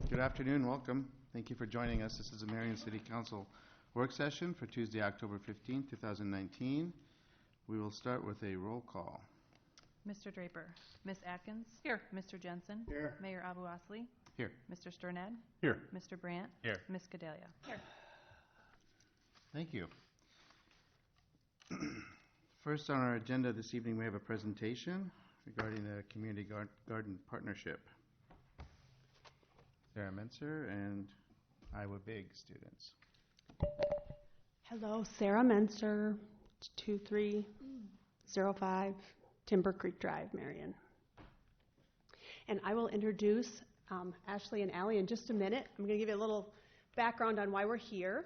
Good afternoon, welcome. Thank you for joining us. This is the Marion City Council work session for Tuesday, October 15, 2019. We will start with a roll call. Mr. Draper. Ms. Atkins. Here. Mr. Jensen. Here. Mayor Abu Asli. Here. Mr. Sternad. Here. Mr. Brandt. Here. Ms. Gedalia. Here. Thank you. First on our agenda this evening, we have a presentation regarding the Community Garden Partnership. Sarah Menser and Iowa Big students. Hello, Sarah Menser, 2305 Timber Creek Drive, Marion. And I will introduce Ashley and Allie in just a minute. I'm going to give you a little background on why we're here.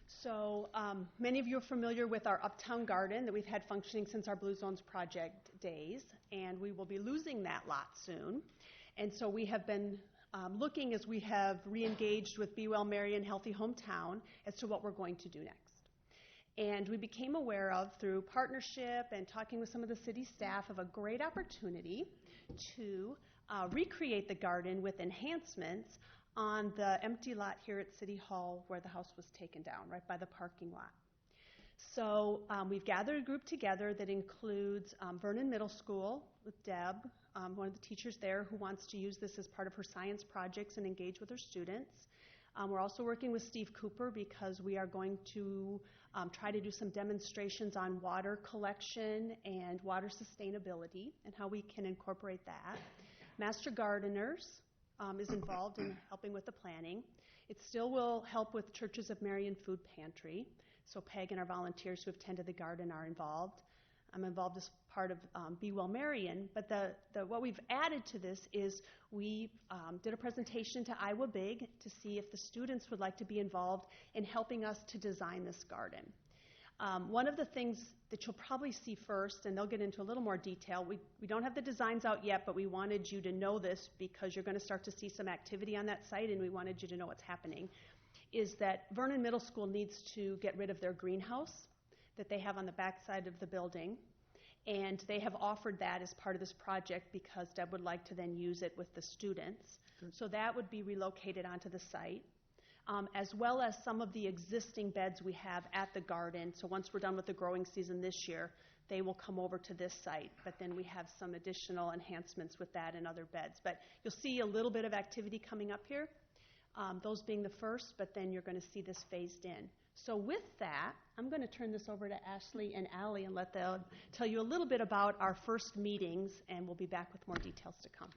So many of you are familiar with our Uptown Garden that we've had functioning since our Blue Zones project days, and we will be losing that lot soon. And so we have been looking as we have re-engaged with Be Well Marion Healthy Hometown as to what we're going to do next. And we became aware of, through partnership and talking with some of the city staff, of a great opportunity to recreate the garden with enhancements on the empty lot here at City Hall where the house was taken down, right by the parking lot. So we've gathered a group together that includes Vernon Middle School with Deb, one of the teachers there, who wants to use this as part of her science projects and engage with her students. We're also working with Steve Cooper because we are going to try to do some demonstrations on water collection and water sustainability and how we can incorporate that. Master Gardeners is involved in helping with the planning. It still will help with Churches of Marion Food Pantry. So Peg and our volunteers who have tended the garden are involved. I'm involved as part of Be Well Marion, but what we've added to this is we did a presentation to Iowa Big to see if the students would like to be involved in helping us to design this garden. One of the things that you'll probably see first, and they'll get into a little more detail, we don't have the designs out yet, but we wanted you to know this because you're going to start to see some activity on that site, and we wanted you to know what's happening, is that Vernon Middle School needs to get rid of their greenhouse that they have on the back side of the building, and they have offered that as part of this project because Deb would like to then use it with the students. Good. So that would be relocated onto the site, as well as some of the existing beds we have at the garden. So once we're done with the growing season this year, they will come over to this site, but then we have some additional enhancements with that and other beds. But you'll see a little bit of activity coming up here, those being the first, but then you're going to see this phased in. So with that, I'm going to turn this over to Ashley and Allie and let them tell you a little bit about our first meetings, and we'll be back with more details to come.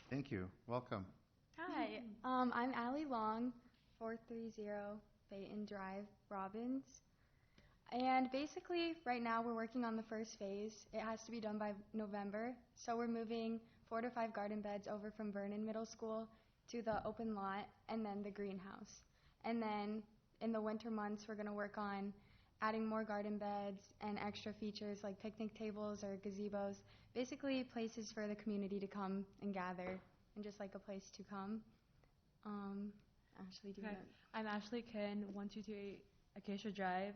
Thank you. Welcome. Hi, I'm Allie Long, 430 Peyton Drive, Robbins. And basically, right now we're working on the first phase. It has to be done by November. So we're moving 4 to 5 garden beds over from Vernon Middle School to the open lot and then the greenhouse. And then in the winter months, we're going to work on adding more garden beds and extra features like picnic tables or gazebos, basically places for the community to come and gather and just like a place to come. Ashley, do you want to? I'm Ashley Kin, 1228 Acacia Drive.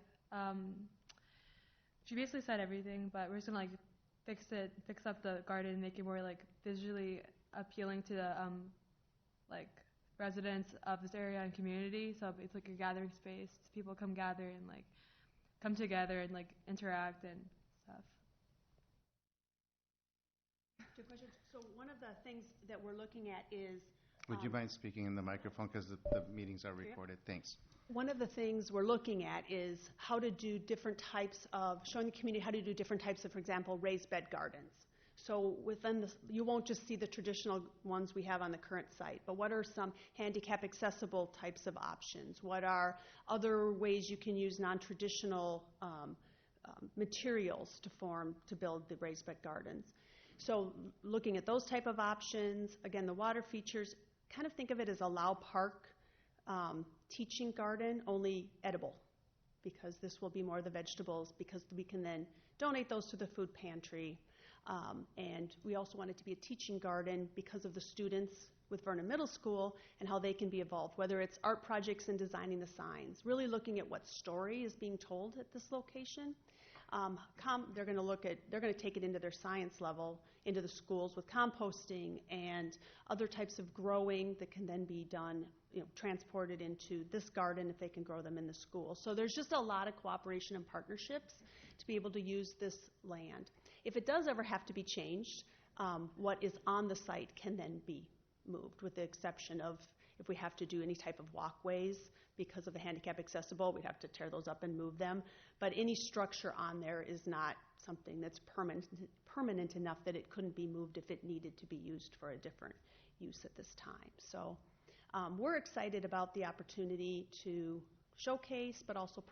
She basically said everything, but we're just gonna fix up the garden, make it more visually appealing to the residents of this area and community. So it's like a gathering space. People come gather and come together and interact and stuff. Two questions. So one of the things that we're looking at is... Would you mind speaking in the microphone because the meetings are recorded? Yeah. Thanks. One of the things we're looking at is how to do different types of, showing the community how to do different types of, for example, raised bed gardens. So within this, you won't just see the traditional ones we have on the current site, but what are some handicap accessible types of options? What are other ways you can use non-traditional materials to build the raised bed gardens? So looking at those type of options, again, the water features, kind of think of it as a Lau Park teaching garden, only edible, because this will be more of the vegetables, because we can then donate those to the food pantry. And we also want it to be a teaching garden because of the students with Vernon Middle School and how they can be involved, whether it's art projects and designing the signs, really looking at what story is being told at this location. They're going to take it into their science level, into the schools with composting and other types of growing that can then be done, transported into this garden if they can grow them in the school. So there's just a lot of cooperation and partnerships to be able to use this land. If it does ever have to be changed, what is on the site can then be moved, with the exception of if we have to do any type of walkways because of the handicap accessible, we'd have to tear those up and move them. But any structure on there is not something that's permanent enough that it couldn't be moved if it needed to be used for a different use at this time. So we're excited about the opportunity to showcase, but also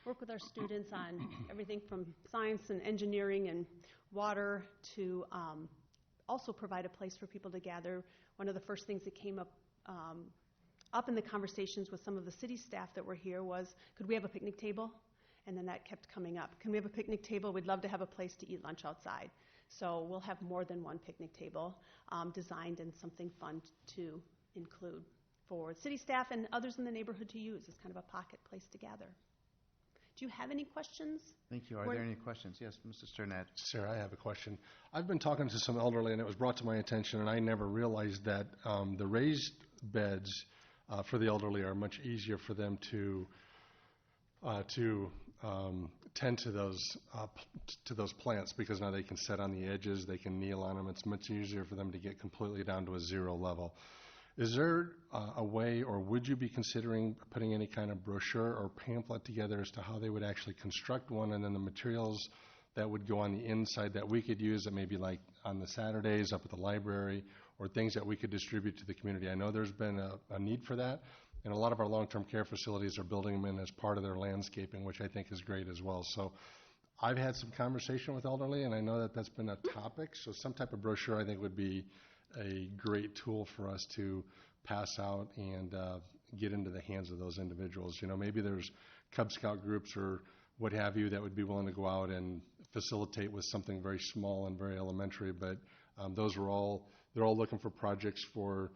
work with our students on everything from science and engineering and water to also provide a place for people to gather. One of the first things that came up in the conversations with some of the city staff that were here was, could we have a picnic table? And then that kept coming up. Can we have a picnic table? We'd love to have a place to eat lunch outside. So we'll have more than one picnic table designed and something fun to include for city staff and others in the neighborhood to use as kind of a pocket place to gather. Do you have any questions? Thank you. Are there any questions? Yes, Mr. Sternad. Sarah, I have a question. I've been talking to some elderly, and it was brought to my attention, and I never realized that the raised beds for the elderly are much easier for them to tend to those plants, because now they can sit on the edges, they can kneel on them. It's much easier for them to get completely down to a zero level. Is there a way, or would you be considering putting any kind of brochure or pamphlet together as to how they would actually construct one, and then the materials that would go on the inside that we could use, that maybe like on the Saturdays up at the library, or things that we could distribute to the community? I know there's been a need for that, and a lot of our long-term care facilities are building them in as part of their landscaping, which I think is great as well. So I've had some conversation with elderly, and I know that that's been a topic, so some type of brochure I think would be a great tool for us to pass out and get into the hands of those individuals. Maybe there's Cub Scout groups or what have you that would be willing to go out and facilitate with something very small and very elementary, but they're all looking for projects for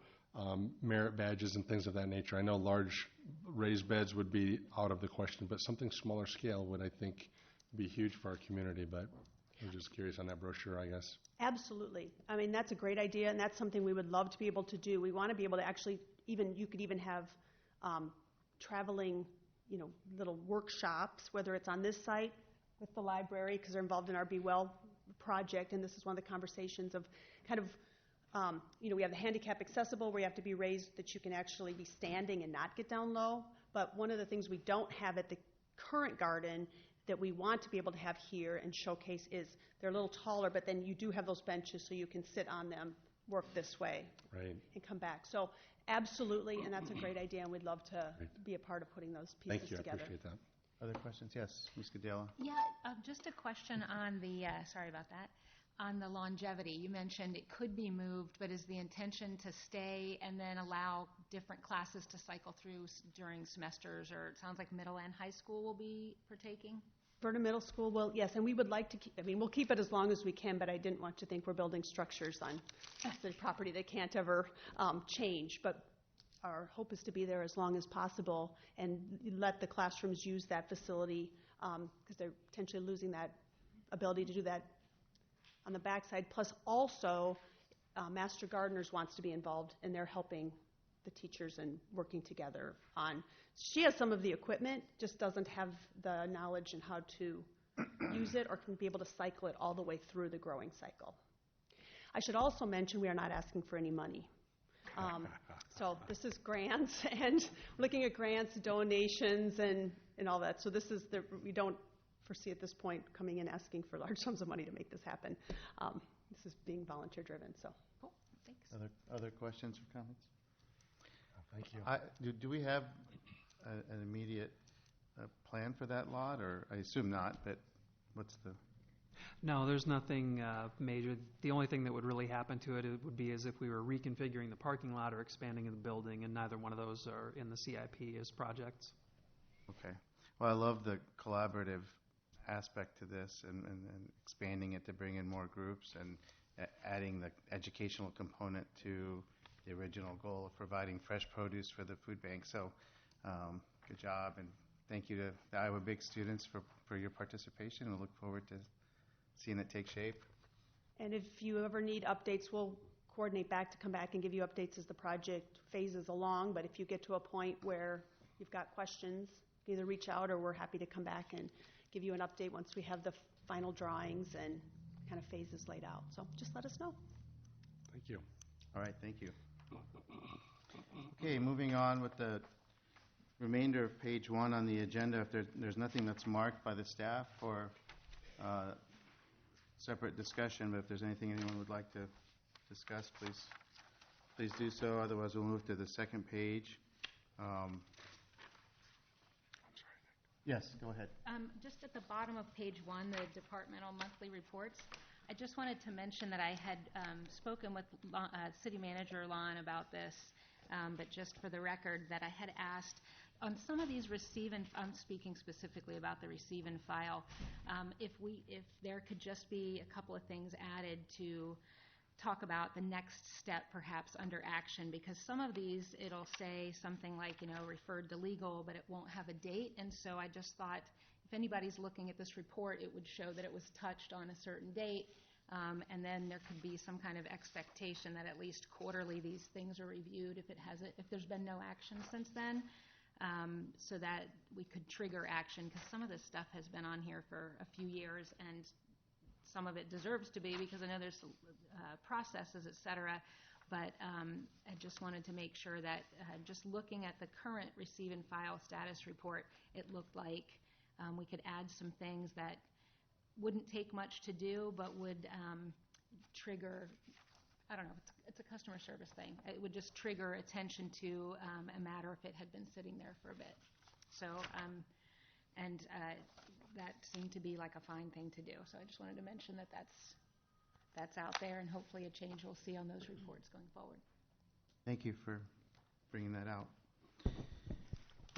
merit badges and things of that nature. I know large raised beds would be out of the question, but something smaller scale would, I think, be huge for our community. But I'm just curious on that brochure, I guess. Absolutely. I mean, that's a great idea, and that's something we would love to be able to do. We want to be able to actually you could even have traveling, little workshops, whether it's on this site with the library, because they're involved in our Be Well project, and this is one of the conversations of kind of, we have the handicap accessible where you have to be raised that you can actually be standing and not get down low. But one of the things we don't have at the current garden that we want to be able to have here and showcase is they're a little taller, but then you do have those benches so you can sit on them, work this way, right, and come back. So absolutely, and that's a great idea, and we'd love to be a part of putting those pieces Thank you. together. I appreciate that. Other questions? Yes, Ms. Gadela. Yeah, just a question on the, sorry about that, on the longevity. You mentioned it could be moved, but is the intention to stay and then allow different classes to cycle through during semesters, or it sounds like middle and high school will be partaking? Vernon Middle School will, yes, and we would like to keep, we'll keep it as long as we can, but I didn't want to think we're building structures on the property that can't ever change. But our hope is to be there as long as possible and let the classrooms use that facility, because they're potentially losing that ability to do that on the backside. Plus also, Master Gardeners wants to be involved, and they're helping the teachers and working together on. She has some of the equipment, just doesn't have the knowledge and how to use it or can be able to cycle it all the way through the growing cycle. I should also mention we are not asking for any money. So this is grants and looking at grants, donations, and all that. So this is we don't foresee at this point coming in asking for large sums of money to make this happen. This is being volunteer driven. So Cool, thanks. Other questions or comments? Thank you. Do we have an immediate plan for that lot, or I assume not, but what's the... No, there's nothing major. The only thing that would really happen to it would be as if we were reconfiguring the parking lot or expanding the building, and neither one of those are in the CIP as projects. Okay. Well, I love the collaborative aspect to this and expanding it to bring in more groups and adding the educational component to the original goal of providing fresh produce for the food bank. So good job, and thank you to the Iowa Big students for your participation, and look forward to seeing it take shape. And if you ever need updates, we'll coordinate back to come back and give you updates as the project phases along. But if you get to a point where you've got questions, either reach out or we're happy to come back and give you an update once we have the final drawings and kind of phases laid out. So just let us know. Thank you. All right, thank you. Okay, moving on with the remainder of page 1 on the agenda. If there's nothing that's marked by the staff for separate discussion, but if there's anything anyone would like to discuss, please do so. Otherwise, we'll move to the second page. Yes, go ahead. Just at the bottom of page 1, the departmental monthly reports, I just wanted to mention that I had spoken with City Manager Lon about this, but just for the record, that I had asked on some of these I'm speaking specifically about the receive and file, if there could just be a couple of things added to talk about the next step perhaps under action, because some of these it'll say something like, referred to legal, but it won't have a date. And so I just thought if anybody's looking at this report, it would show that it was touched on a certain date, and then there could be some kind of expectation that at least quarterly these things are reviewed if there's been no action since then, so that we could trigger action, because some of this stuff has been on here for a few years, and some of it deserves to be, because I know there's processes, et cetera, but I just wanted to make sure that just looking at the current receive and file status report, it looked like we could add some things that wouldn't take much to do, but would trigger, I don't know, it's a customer service thing. It would just trigger attention to a matter if it had been sitting there for a bit. So, that seemed to be like a fine thing to do. So I just wanted to mention that that's out there, and hopefully a change we'll see on those reports going forward. Thank you for bringing that out.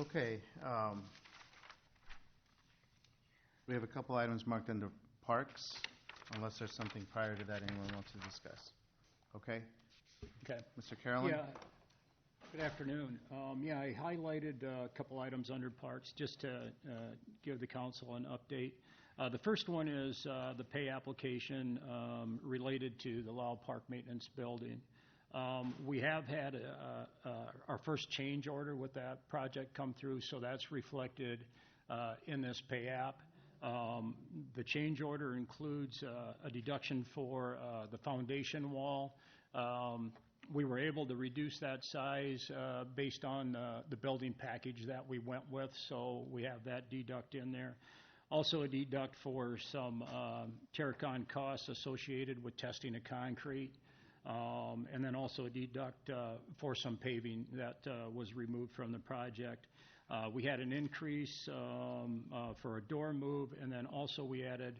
Okay. We have a couple items marked under parks, unless there's something prior to that anyone wants to discuss. Okay? Okay. Mr. Carolyn? Yeah. Good afternoon. I highlighted a couple items under parks just to give the council an update. The first one is the pay application related to the Lowell Park Maintenance Building. We have had our first change order with that project come through, so that's reflected in this pay app. The change order includes a deduction for the foundation wall. We were able to reduce that size based on the building package that we went with, so we have that deduct in there. Also a deduct for some Terracon costs associated with testing of concrete, and then also a deduct for some paving that was removed from the project. We had an increase for a door move, and then also we added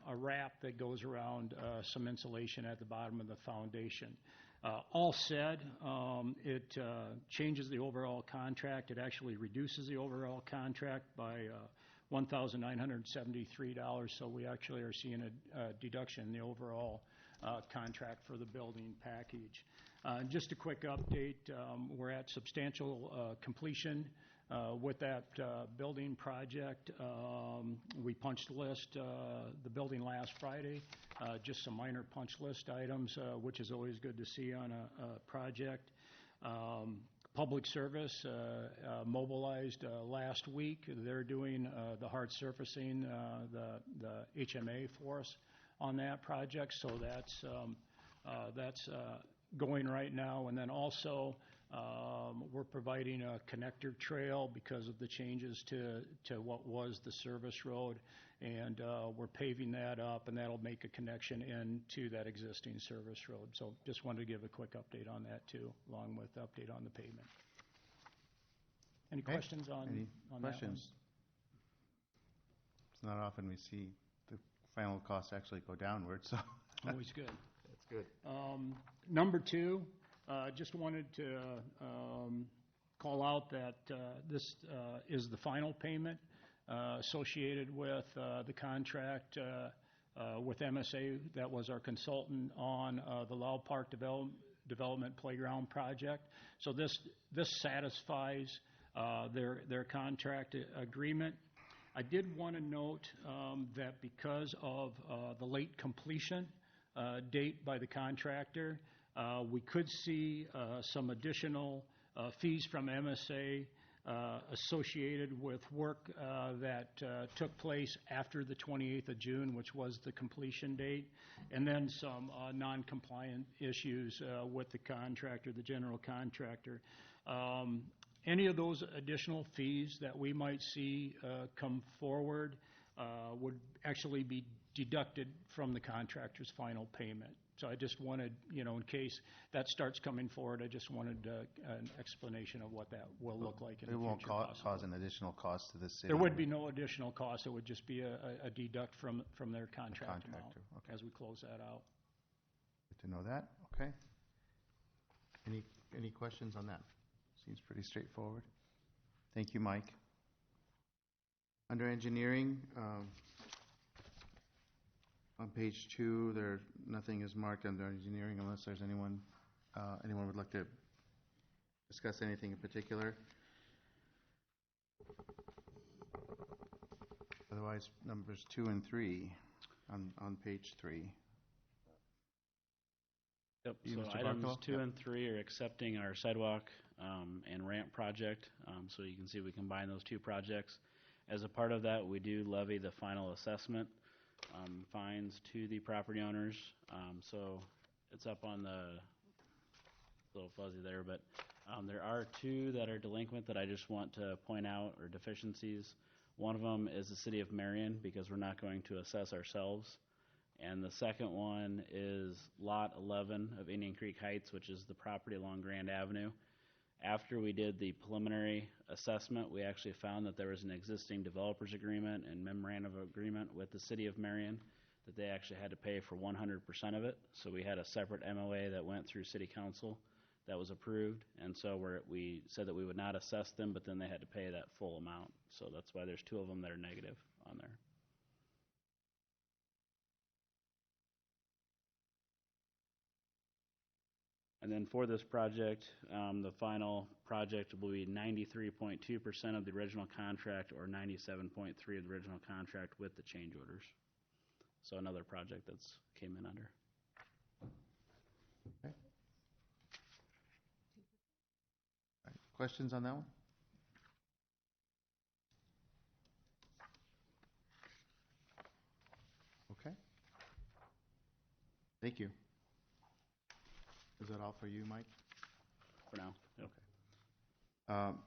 a wrap that goes around some insulation at the bottom of the foundation. All said, it changes the overall contract. It actually reduces the overall contract by $1,973, so we actually are seeing a deduction in the overall contract for the building package. Just a quick update, we're at substantial completion with that building project. We punched list the building last Friday, just some minor punch list items, which is always good to see on a project. Public Service mobilized last week. They're doing the hard surfacing, the HMA for us on that project, so that's going right now. And then also we're providing a connector trail because of the changes to what was the service road, and we're paving that up, and that'll make a connection into that existing service road. So just wanted to give a quick update on that too, along with the update on the pavement. Any questions on that questions? It's not often we see the final costs actually go downward, so always good. That's good. Number two, just wanted to call out that this is the final payment associated with the contract with MSA that was our consultant on the Lowell Park Development Playground project. So this satisfies their contract agreement. I did want to note that because of the late completion date by the contractor, we could see some additional fees from MSA associated with work that took place after the 28th of June, which was the completion date, and then some non-compliant issues with the contractor, the general contractor. Any of those additional fees that we might see come forward would actually be deducted from the contractor's final payment. So I just wanted, in case that starts coming forward, I just wanted an explanation of what that will look like in the future. It won't possibly. cause an additional cost to the city? There would be no additional cost. It would just be a deduct from their contract amount Okay. as we close that out. Good to know that. Okay. Any questions on that? Seems pretty straightforward. Thank you, Mike. Under engineering, on page 2, nothing is marked under engineering unless there's anyone would like to discuss anything in particular. Otherwise, numbers 2 and 3 on page 3. Yep, You, so Mr. items Barkalow? 2 Yep. and 3 are accepting our sidewalk and ramp project. So you can see we combine those two projects. As a part of that, we do levy the final assessment fines to the property owners. So it's up on the little fuzzy there, but there are 2 that are delinquent that I just want to point out, or deficiencies. One of them is the city of Marion, because we're not going to assess ourselves. And the second one is Lot 11 of Indian Creek Heights, which is the property along Grand Avenue. After we did the preliminary assessment, we actually found that there was an existing developer's agreement and memorandum of agreement with the city of Marion that they actually had to pay for 100% of it. So we had a separate MOA that went through city council that was approved. And so we said that we would not assess them, but then they had to pay that full amount. So that's why there's 2 of them that are negative on there. And then for this project, the final project will be 93.2% of the original contract, or 97.3% of the original contract with the change orders. So another project that's came in under. Okay. All right. Questions on that one? Okay. Thank you. Is that all for you, Mike? For now. Yep. Okay.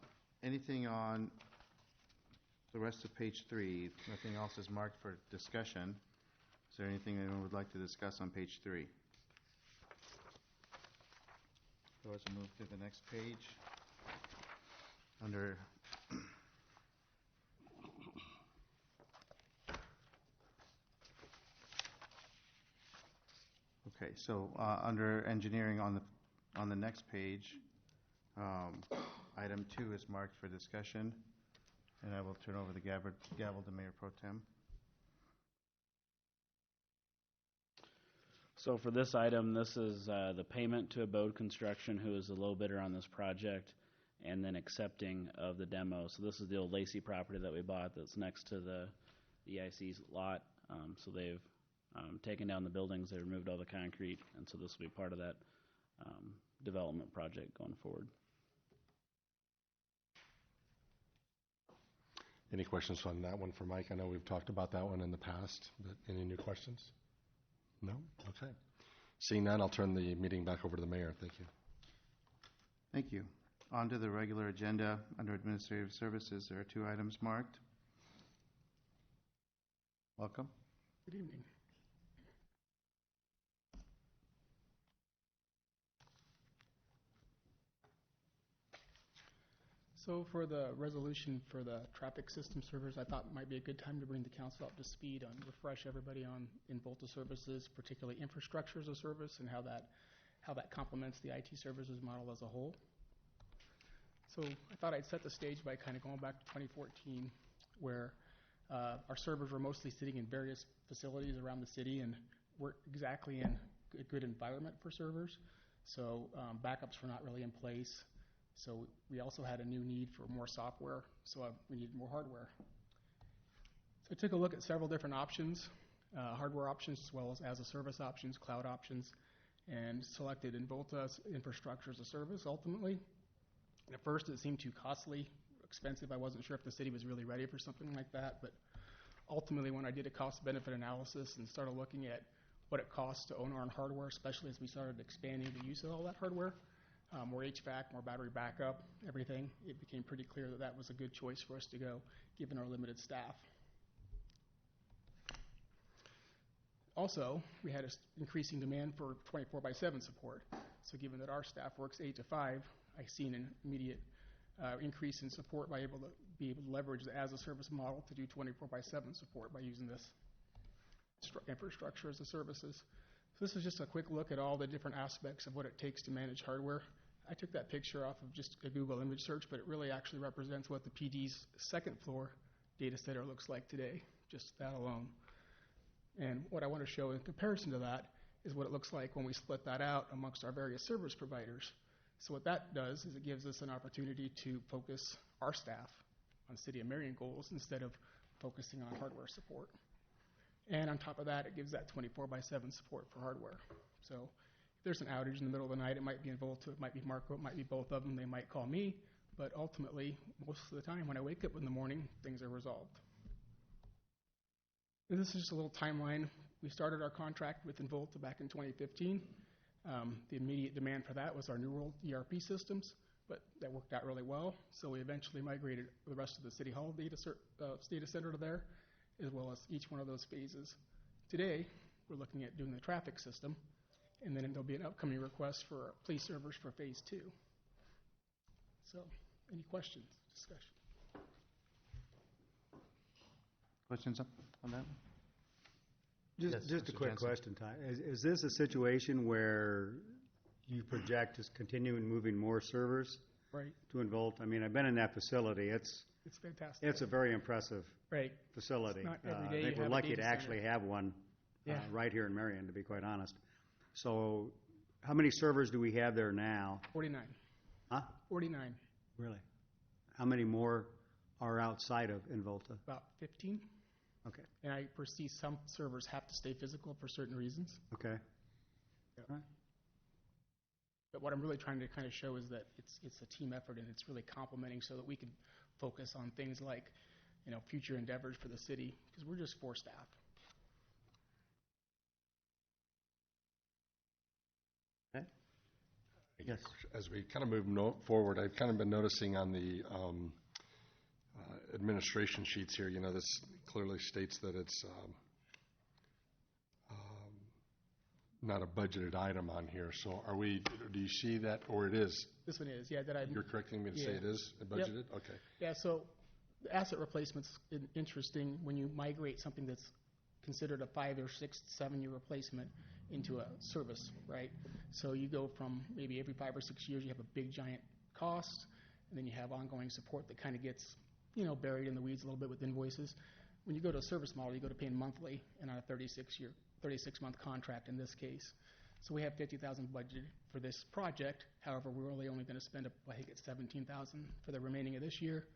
Anything on the rest of page 3? Nothing else is marked for discussion. Is there anything anyone would like to discuss on page 3? Otherwise, we'll move to the next page. Under okay, so under engineering on the next page, item 2 is marked for discussion, and I will turn over the gavel to Mayor Pro Tem. So for this item, this is the payment to Abode Construction, who is the low bidder on this project, and then accepting of the demo. So this is the old Lacey property that we bought that's next to the EIC's lot. So they've taken down the buildings, they removed all the concrete, and so this will be part of that development project going forward. Any questions on that one for Mike? I know we've talked about that one in the past, but any new questions? No? Okay. Seeing none, I'll turn the meeting back over to the mayor. Thank you. Thank you. On to the regular agenda. Under Administrative Services, there are 2 items marked. Welcome. Good evening. So for the resolution for the traffic system servers, I thought it might be a good time to bring the council up to speed on, refresh everybody on Involta services, particularly infrastructure as a service, and how that complements the IT services model as a whole. So I thought I'd set the stage by kind of going back to 2014, where our servers were mostly sitting in various facilities around the city and weren't exactly in a good environment for servers. So backups were not really in place. So we also had a new need for more software, so we needed more hardware. So I took a look at several different options, hardware options as a service options, cloud options, and selected Involta's infrastructure as a service ultimately. At first it seemed too costly, expensive. I wasn't sure if the city was really ready for something like that, but ultimately when I did a cost-benefit analysis and started looking at what it costs to own our own hardware, especially as we started expanding the use of all that hardware, more HVAC, more battery backup, everything, it became pretty clear that that was a good choice for us to go, given our limited staff. Also, we had an increasing demand for 24/7 support. So given that our staff works 8 to 5, I seen an immediate increase in support by be able to leverage the as-a-service model to do 24/7 support by using this infrastructure as a services. So this is just a quick look at all the different aspects of what it takes to manage hardware. I took that picture off of just a Google image search, but it really actually represents what the PD's second floor data center looks like today, just that alone. And what I want to show in comparison to that is what it looks like when we split that out amongst our various service providers. So what that does is it gives us an opportunity to focus our staff on City of Marion goals instead of focusing on hardware support. And on top of that, it gives that 24/7 support for hardware. So if there's an outage in the middle of the night, it might be Involta, it might be Marco, it might be both of them, they might call me, but ultimately, most of the time when I wake up in the morning, things are resolved. And this is just a little timeline. We started our contract with Involta back in 2015. The immediate demand for that was our New World ERP systems, but that worked out really well. So we eventually migrated the rest of the City Hall data center to there, as well as each one of those phases. Today, we're looking at doing the traffic system, and then there'll be an upcoming request for police servers for phase 2. So, any questions, discussion? Questions on that? Just Yes, a Mr. quick Jensen. question, Ty. Is this a situation where you project as continuing moving more servers Right. to Involt? I mean, I've been in that facility. It's Fantastic. a very impressive Right. facility. It's not every I day think you we're have a lucky data to actually center. have one Yeah. right here in Marion, to be quite honest. So how many servers do we have there now? 49. Huh? 49. Really? How many more are outside of Involta? About 15. Okay. And I foresee some servers have to stay physical for certain reasons. Okay. Yep. All right. But what I'm really trying to kind of show is that it's a team effort and it's really complementing so that we can focus on things like, future endeavors for the city, because we're just 4 staff. Okay. Yes. As we kind of move forward, I've kind of been noticing on the administration sheets here, this clearly states that it's not a budgeted item on here. So do you see that, or it is? This one is, yeah. You're correcting me to say it is budgeted? Yep. Okay. Yeah, so the asset replacement's interesting when you migrate something that's considered a 5 or 6, 7-year replacement into a service, right? So you go from maybe every 5 or 6 years you have a big giant cost, and then you have ongoing support that kind of gets, buried in the weeds a little bit with invoices. When you go to a service model, you go to paying monthly and on a 36-month contract in this case. So we have $50,000 budgeted for this project. However, we're only going to spend, I think it's $17,000 for the remaining of this year,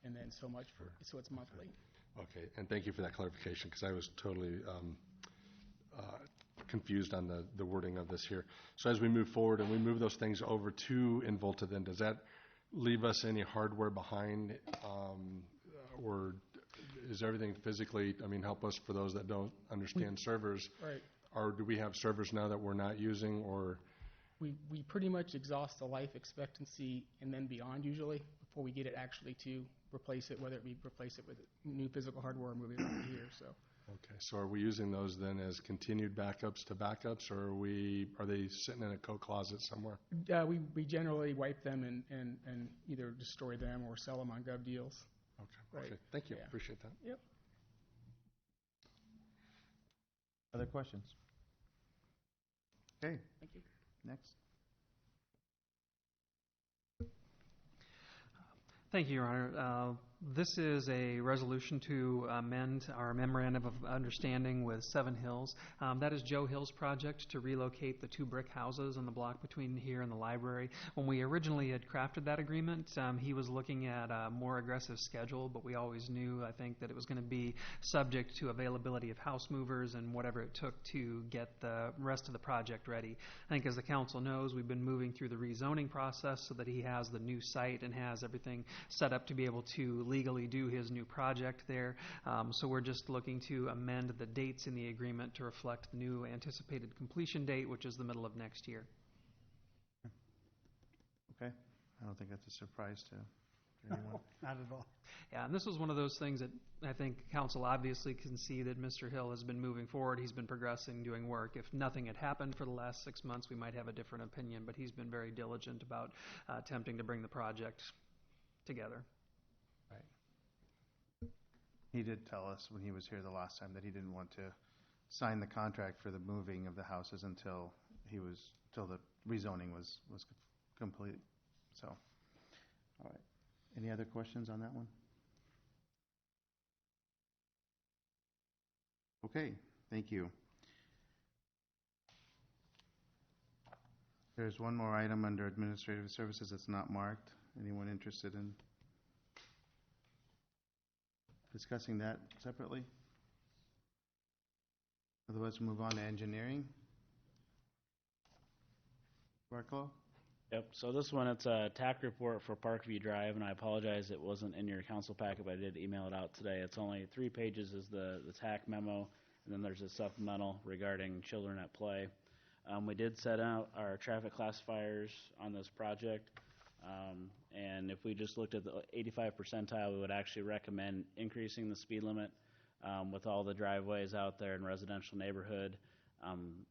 and then so much so it's monthly. Okay, and thank you for that clarification, because I was totally confused on the wording of this here. So as we move forward and we move those things over to Involta, then does that leave us any hardware behind, or is everything physically, help us for those that don't understand servers, Right. or do we have servers now that we're not using, or? We pretty much exhaust the life expectancy and then beyond usually before we get it actually to replace it, whether it be replace it with new physical hardware or move it over here. So. Okay, so are we using those then as continued backups to backups, or are they sitting in a coat closet somewhere? We generally wipe them and either destroy them or sell them on gov deals. Okay, Right. okay, thank you, Yeah. appreciate that. Yep. Other questions? Okay, Thank you. next. Thank you, Your Honor. This is a resolution to amend our memorandum of understanding with Seven Hills. That is Joe Hill's project to relocate the 2 brick houses on the block between here and the library. When we originally had crafted that agreement, he was looking at a more aggressive schedule, but we always knew, I think, that it was going to be subject to availability of house movers and whatever it took to get the rest of the project ready. I think as the council knows, we've been moving through the rezoning process so that he has the new site and has everything set up to be able to legally do his new project there. So we're just looking to amend the dates in the agreement to reflect the new anticipated completion date, which is the middle of next year. Okay. I don't think that's a surprise to anyone. Not at all. Yeah, and this was one of those things that I think council obviously can see that Mr. Hill has been moving forward. He's been progressing, doing work. If nothing had happened for the last 6 months, we might have a different opinion, but he's been very diligent about attempting to bring the project together. He did tell us when he was here the last time that he didn't want to sign the contract for the moving of the houses until the rezoning was complete. So, all right. Any other questions on that one? Okay, thank you. There's one more item under administrative services that's not marked. Anyone interested in discussing that separately? Otherwise, we'll move on to engineering. Barclow? Yep, so this one, it's a TAC report for Parkview Drive, and I apologize it wasn't in your council packet, but I did email it out today. It's only 3 pages is the TAC memo, and then there's a supplemental regarding children at play. We did set out our traffic classifiers on this project, and if we just looked at the 85 percentile, we would actually recommend increasing the speed limit with all the driveways out there in residential neighborhood.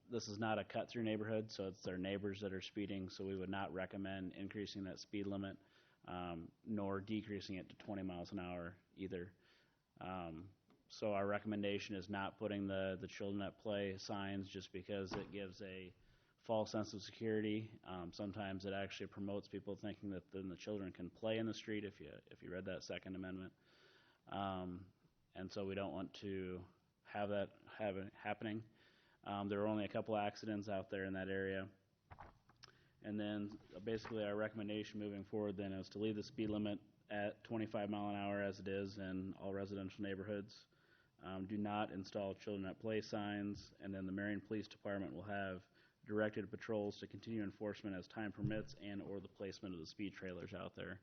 This is not a cut-through neighborhood, so it's their neighbors that are speeding, so we would not recommend increasing that speed limit nor decreasing it to 20 miles an hour either. So our recommendation is not putting the children at play signs just because it gives a false sense of security. Sometimes it actually promotes people thinking that then the children can play in the street if you read that Second Amendment. And so we don't want to have that happening. There were only a couple accidents out there in that area. And then basically our recommendation moving forward then is to leave the speed limit at 25 mile an hour as it is in all residential neighborhoods. Do not install children at play signs, and then the Marion Police Department will have directed patrols to continue enforcement as time permits and or the placement of the speed trailers out there.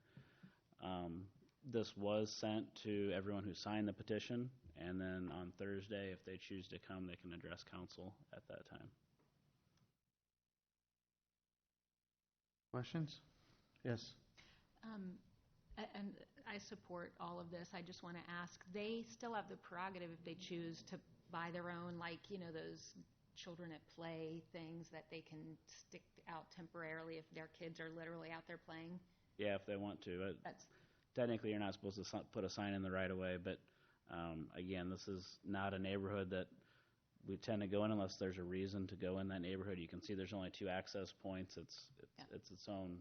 This was sent to everyone who signed the petition, and then on Thursday, if they choose to come, they can address council at that time. Questions? Yes. And I support all of this. I just want to ask, they still have the prerogative if they choose to buy their own, like, those children at play things that they can stick out temporarily if their kids are literally out there playing? Yeah, if they want to. Technically, you're not supposed to put a sign in the right of way, but again, this is not a neighborhood that we tend to go in unless there's a reason to go in that neighborhood. You can see there's only 2 access points. It's its own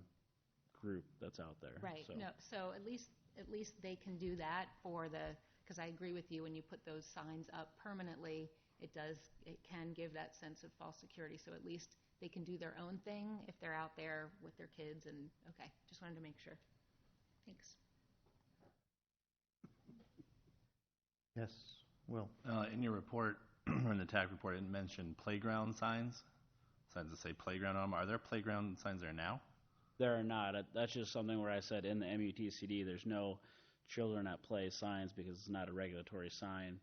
group that's out there. Right. So at least they can do that because I agree with you, when you put those signs up permanently, it can give that sense of false security. So at least they can do their own thing if they're out there with their kids. And okay, just wanted to make sure. Thanks. Yes, Will. In your report, or in the TAC report, it mentioned playground signs that say playground on them. Are there playground signs there now? There are not. That's just something where I said in the MUTCD there's no children at play signs because it's not a regulatory sign.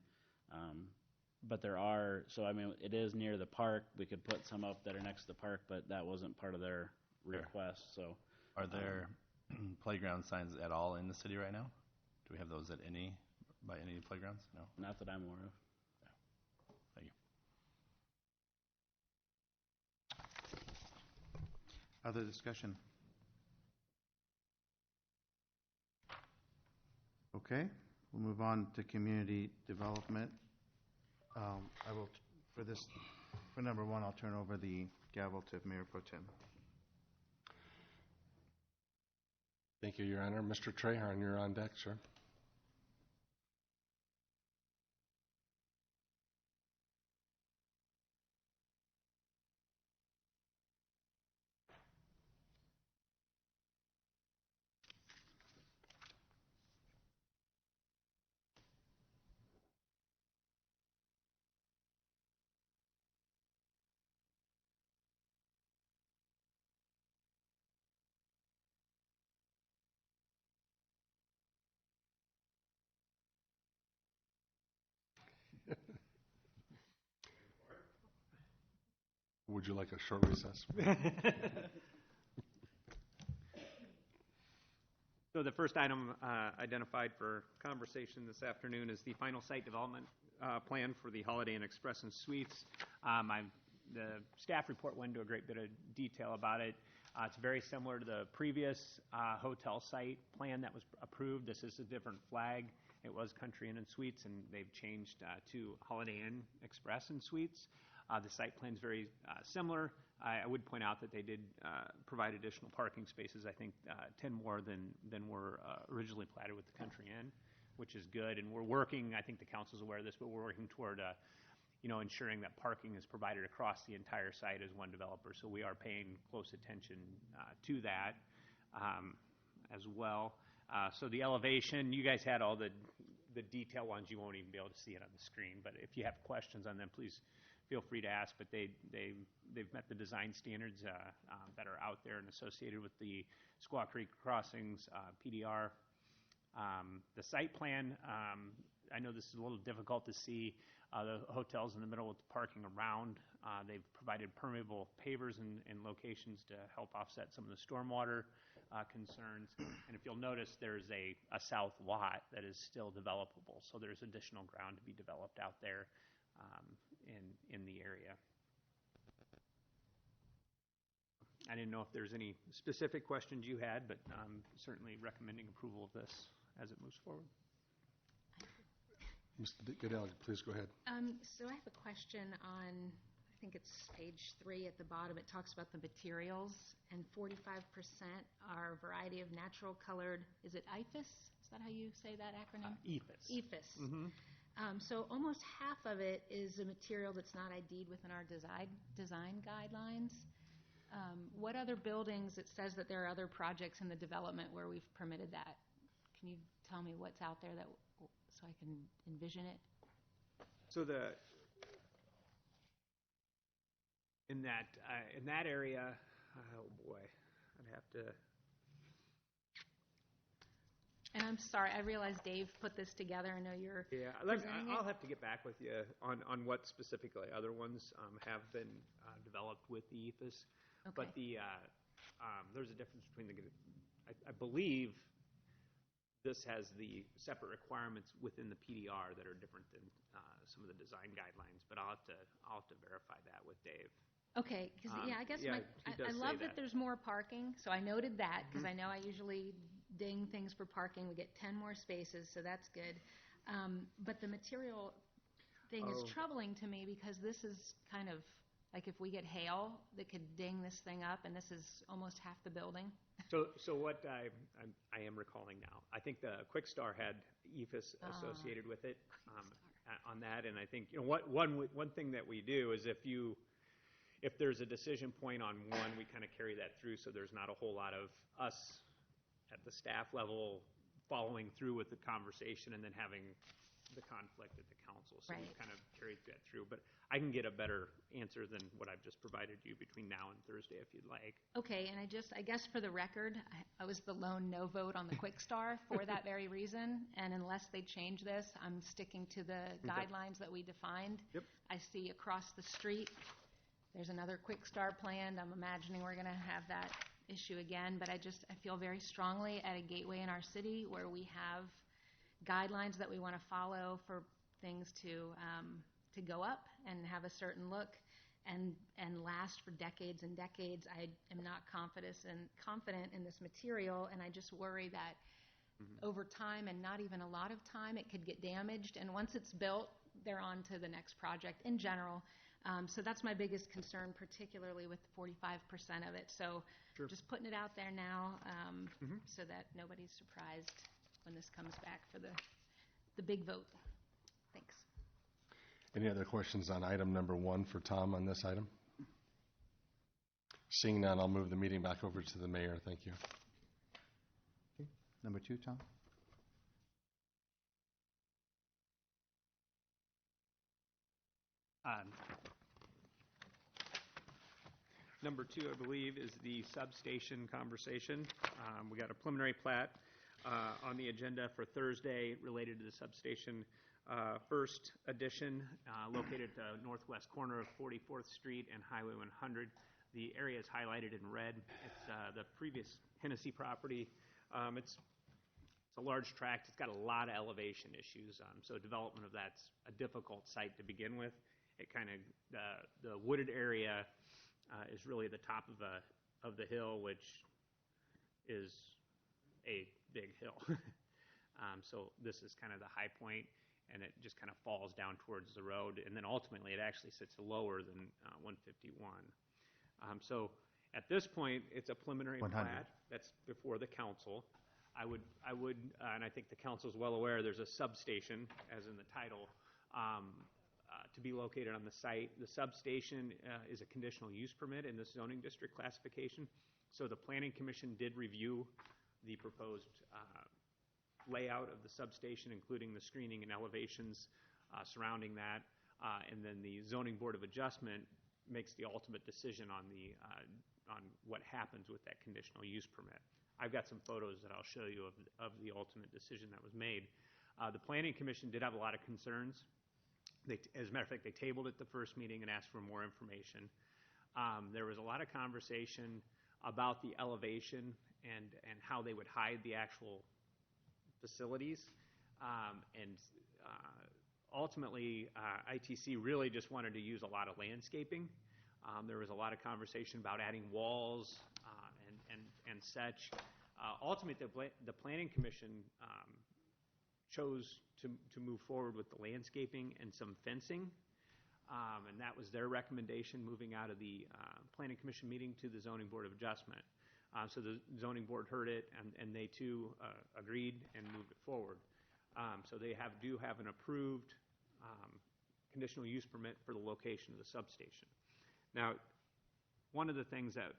But there are, so I mean, it is near the park. We could put some up that are next to the park, but that wasn't part of their request. So, are there playground signs at all in the city right now? Do we have those by any playgrounds? No. Not that I'm aware of. Yeah. Thank you. Other discussion? Okay, we'll move on to community development. I will, for number 1, I'll turn over the gavel to Mayor Pro Tem. Thank you, Your Honor. Mr. Trahan, you're on deck, sir. Would you like a short recess? So the first item identified for conversation this afternoon is the final site development plan for the Holiday Inn Express and Suites. The staff report went into a great bit of detail about it. It's very similar to the previous hotel site plan that was approved. This is a different flag. It was Country Inn and Suites, and they've changed to Holiday Inn Express and Suites. The site plan is very similar. I would point out that they did provide additional parking spaces, I think 10 more than were originally platted with the Country Inn, which is good. And we're working, I think the council's aware of this, but we're working toward ensuring that parking is provided across the entire site as one developer. So we are paying close attention to that as well. So the elevation, you guys had all the detail ones. You won't even be able to see it on the screen. But if you have questions on them, please feel free to ask. But they've met the design standards that are out there and associated with the Squaw Creek crossings, PDR. The site plan, I know this is a little difficult to see. The hotel's in the middle with the parking around. They've provided permeable pavers in locations to help offset some of the stormwater concerns. And if you'll notice, there's a south lot that is still developable. So there's additional ground to be developed out there in the area. I didn't know if there's any specific questions you had, but I'm certainly recommending approval of this as it moves forward. Mr. Goodell, please go ahead. So I have a question on, I think it's page 3 at the bottom. It talks about the materials, and 45% are a variety of natural colored, is it IFAS? Is that how you say that acronym? EFAS. EFAS. Mm-hmm. So almost half of it is a material that's not ID'd within our design guidelines. What other buildings, it says that there are other projects in the development where we've permitted that. Can you tell me what's out there that so I can envision it? So in that area, oh boy, I'd have to. And I'm sorry, I realize Dave put this together. I know you're. Yeah, I'll have to get back with you on what specifically other ones have been developed with the EFAS. Okay. But there's a difference between I believe this has the separate requirements within the PDR that are different than some of the design guidelines, but I'll have to verify that with Dave. Okay, because I guess I love that there's more parking, so I noted that because I know I usually ding things for parking. We get 10 more spaces, so that's good. But the material thing is troubling to me because this is kind of like if we get hail that could ding this thing up, and this is almost half the building. So what I am recalling now, I think the Quick Star had EFAS associated with it on that, and I think one thing that we do is if there's a decision point on one, we kind of carry that through, so there's not a whole lot of us at the staff level following through with the conversation and then having the conflict at the council. So we kind of carried that through. But I can get a better answer than what I've just provided you between now and Thursday if you'd like. Okay, and I guess for the record, I was the lone no vote on the Quick Star for that very reason. And unless they change this, I'm sticking to the guidelines that we defined. Yep. I see across the street, there's another Quick Star planned. I'm imagining we're going to have that issue again. But I feel very strongly at a gateway in our city where we have guidelines that we want to follow for things to go up and have a certain look and last for decades and decades. I am not confident in this material, and I just worry that over time and not even a lot of time it could get damaged. And once it's built, they're on to the next project in general. So that's my biggest concern, particularly with 45% of it. So just putting it out there now so that nobody's surprised when this comes back for the big vote. Thanks. Any other questions on item number 1 for Tom on this item? Seeing none, I'll move the meeting back over to the mayor. Thank you. Okay. Number 2, Tom? Number 2, I believe, is the substation conversation. We got a preliminary plat on the agenda for Thursday related to the substation First addition, located at the northwest corner of 44th Street and Highway 100. The area is highlighted in red. It's the previous Hennessy property. It's a large tract. It's got a lot of elevation issues, so development of that's a difficult site to begin with. It kind of the wooded area is really the top of the hill, which is a big hill. So this is kind of the high point, and it just kind of falls down towards the road, and then ultimately it actually sits lower than 151. So at this point, it's a preliminary 100. plat that's before the council. I would, and I think the council is well aware, there's a substation, as in the title, to be located on the site. The substation is a conditional use permit in this zoning district classification. So the Planning Commission did review the proposed layout of the substation, including the screening and elevations surrounding that, and then the Zoning Board of Adjustment makes the ultimate decision on what happens with that conditional use permit. I've got some photos that I'll show you of the ultimate decision that was made. The Planning Commission did have a lot of concerns. As a matter of fact, they tabled it the first meeting and asked for more information. There was a lot of conversation about the elevation and how they would hide the actual facilities. Ultimately, ITC really just wanted to use a lot of landscaping. There was a lot of conversation about adding walls and such. Ultimately, the Planning Commission chose to move forward with the landscaping and some fencing, and that was their recommendation moving out of the Planning Commission meeting to the Zoning Board of Adjustment. So the Zoning Board heard it, and they too agreed and moved it forward. So they do have an approved conditional use permit for the location of the substation. Now, one of the things that,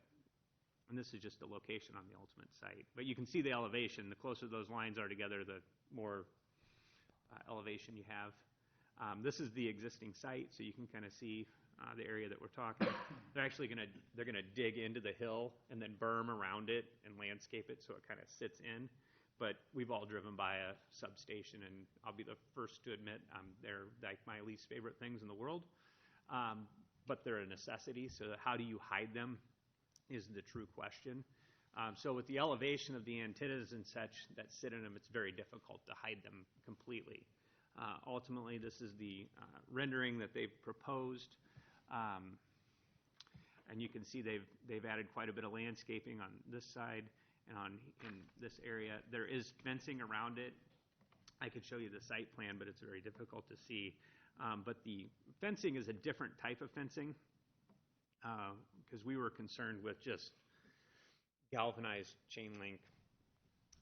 and this is just the location on the ultimate site, but you can see the elevation. The closer those lines are together, the more elevation you have. This is the existing site, so you can kind of see the area that we're talking. They're actually they're gonna dig into the hill and then berm around it and landscape it so it kind of sits in. But we've all driven by a substation, and I'll be the first to admit they're like my least favorite things in the world. But they're a necessity, so how do you hide them is the true question. So with the elevation of the antennas and such that sit in them, it's very difficult to hide them completely. Ultimately, this is the rendering that they've proposed. And you can see they've added quite a bit of landscaping on this side and in this area. There is fencing around it. I could show you the site plan, but it's very difficult to see. But the fencing is a different type of fencing because we were concerned with just galvanized chain link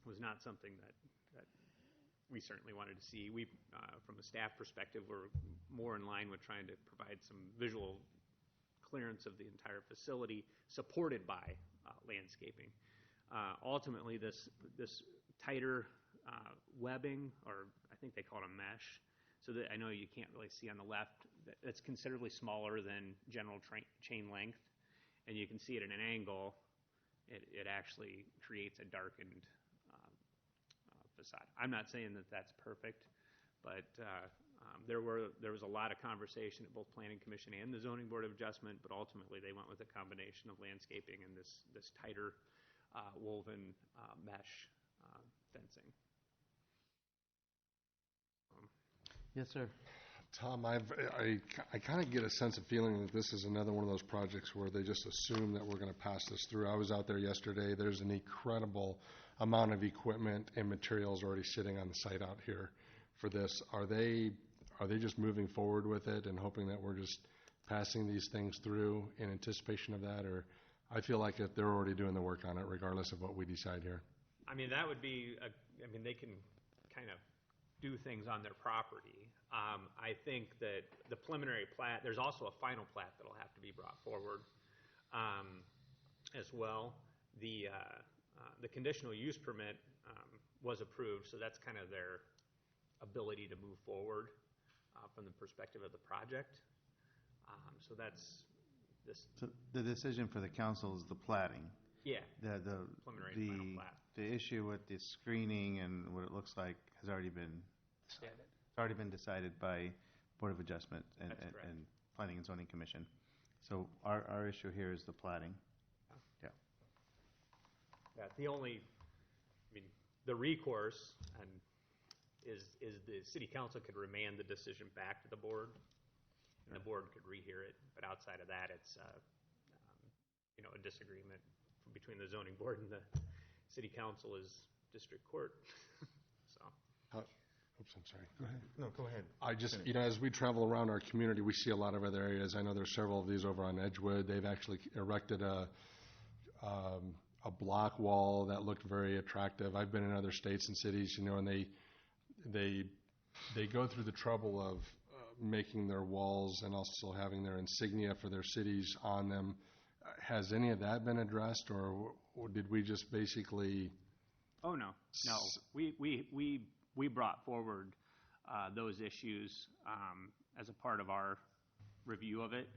was not something that we certainly wanted to see. We, from a staff perspective, were more in line with trying to provide some visual clearance of the entire facility supported by landscaping. Ultimately, this tighter webbing, or I think they call it a mesh, so that I know you can't really see on the left, that's considerably smaller than general chain length, and you can see it at an angle. It actually creates a darkened facade. I'm not saying that that's perfect, but there was a lot of conversation at both Planning Commission and the Zoning Board of Adjustment, but ultimately they went with a combination of landscaping and this tighter woven mesh fencing. Yes, sir. Tom, I kind of get a sense of feeling that this is another one of those projects where they just assume that we're going to pass this through. I was out there yesterday. There's an incredible amount of equipment and materials already sitting on the site out here for this. Are they just moving forward with it and hoping that we're just passing these things through in anticipation of that? Or I feel like that they're already doing the work on it regardless of what we decide here. I mean, that would be, they can kind of do things on their property. I think that the preliminary plat, there's also a final plat that'll have to be brought forward as well. The conditional use permit was approved, so that's kind of their ability to move forward from the perspective of the project. So that's this. So the decision for the council is the platting. Yeah. The preliminary final plat. The issue with the screening and what it looks like has already been It's already been decided by Board of Adjustment and, That's correct. and Planning and Zoning Commission. So our issue here is the plating. Yeah. Yeah, the only, the recourse and is the city council could remand the decision back to the board, and the board could rehear it. But outside of that, it's a disagreement between the zoning board and the city council is district court. So. Oops, I'm sorry. Go ahead. No, go ahead. I just, as we travel around our community, we see a lot of other areas. I know there's several of these over on Edgewood. They've actually erected a block wall that looked very attractive. I've been in other states and cities, and they go through the trouble of making their walls and also having their insignia for their cities on them. Has any of that been addressed, or did we just basically? Oh no. We brought forward those issues as a part of our review of it.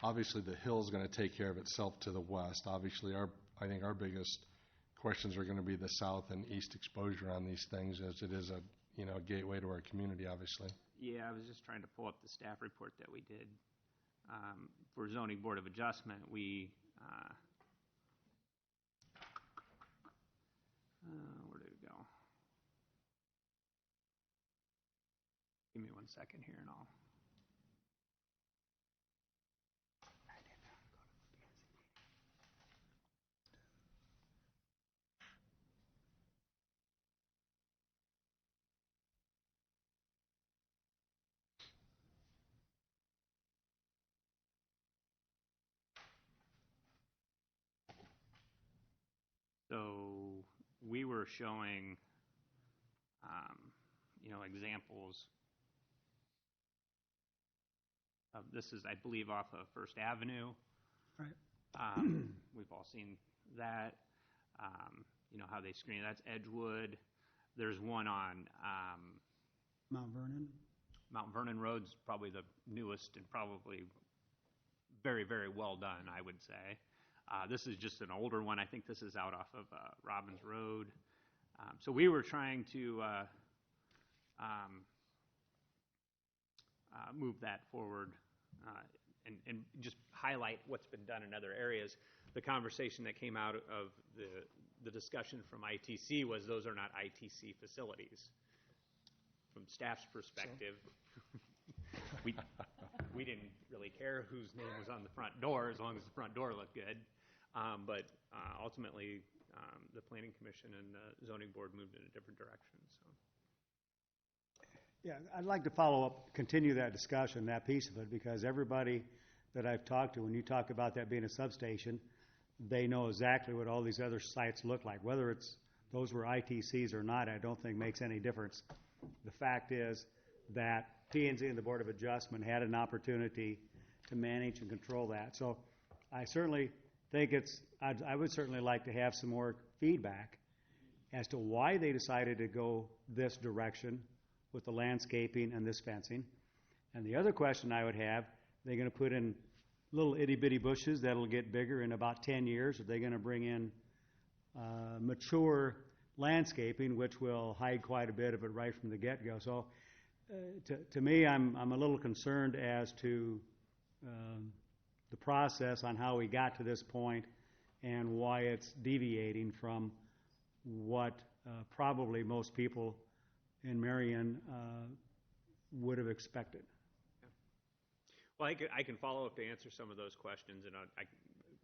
Obviously, the hill's going to take care of itself to the west. Obviously, I think our biggest questions are going to be the south and east exposure on these things, as it is a gateway to our community, obviously. Yeah, I was just trying to pull up the staff report that we did for Zoning Board of Adjustment. We where did it go? Give me 1 second here, and I'll. So we were showing, examples of this is, I believe, off of First Avenue. Right. We've all seen that. How they screen. That's Edgewood. There's one on Mount Vernon. Mount Vernon Road's probably the newest and probably very, very well done, I would say. This is just an older one. I think this is out off of Robbins Road. So we were trying to move that forward and just highlight what's been done in other areas. The conversation that came out of the discussion from ITC was those are not ITC facilities. From staff's perspective, we didn't really care whose name was on the front door as long as the front door looked good. But ultimately, the Planning Commission and the Zoning Board moved in a different direction. So. Yeah, I'd like to follow up, continue that discussion, that piece of it, because everybody that I've talked to, when you talk about that being a substation, they know exactly what all these other sites look like. Whether it's those were ITCs or not, I don't think makes any difference. The fact is that P&Z and the Board of Adjustment had an opportunity to manage and control that. So I certainly think I would certainly like to have some more feedback as to why they decided to go this direction with the landscaping and this fencing. And the other question I would have, they're going to put in little itty-bitty bushes that'll get bigger in about 10 years. Are they going to bring in mature landscaping, which will hide quite a bit of it right from the get-go? So to me, I'm a little concerned as to the process on how we got to this point and why it's deviating from what probably most people in Marion would have expected. Yeah. Well, I can follow up to answer some of those questions, and I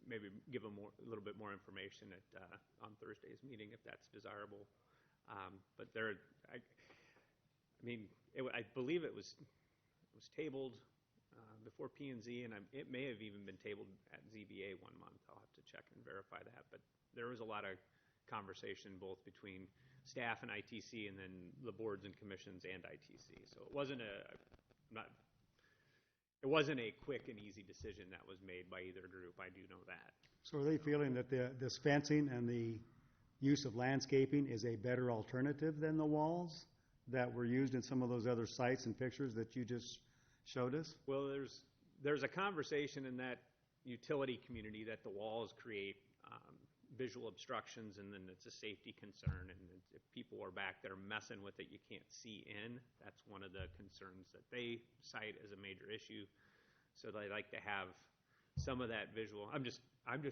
maybe give them a little bit more information on Thursday's meeting if that's desirable. But I believe it was tabled before P&Z, and it may have even been tabled at ZBA 1 month. I'll have to check and verify that. But there was a lot of conversation both between staff and ITC, and then the boards and commissions and ITC. So it wasn't a quick and easy decision that was made by either group. I do know that. So are they feeling that this fencing and the use of landscaping is a better alternative than the walls that were used in some of those other sites and pictures that you just showed us? Well, there's a conversation in that utility community that the walls create visual obstructions, and then it's a safety concern, and if people are back that are messing with it, you can't see in. That's one of the concerns that they cite as a major issue. So they like to have some of that visual. I'm just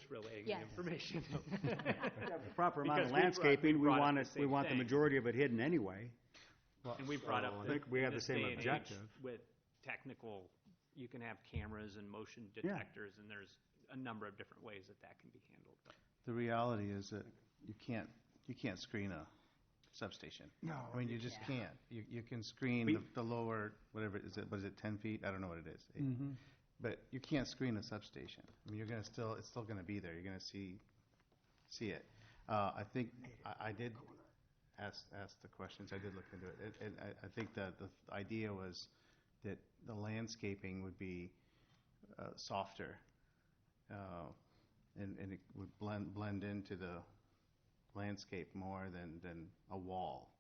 relaying the information. The proper amount of Because landscaping, we brought want up it, the we same want the thing. majority of it hidden anyway. And we brought up I think we in have the this same day and age objective. with technical, you can have cameras and motion detectors, and there's a number of different ways that can be handled. But The reality is that you can't screen a substation. No, I mean, you just can't. You can screen the lower, whatever, what is it, 10 feet? I don't know what it is. But you can't screen a substation. I mean, it's still gonna be there. You're gonna see it. I think, I did ask the questions, I did look into it. And I think that the idea was that the landscaping would be softer, and it would blend into the landscape more than a wall.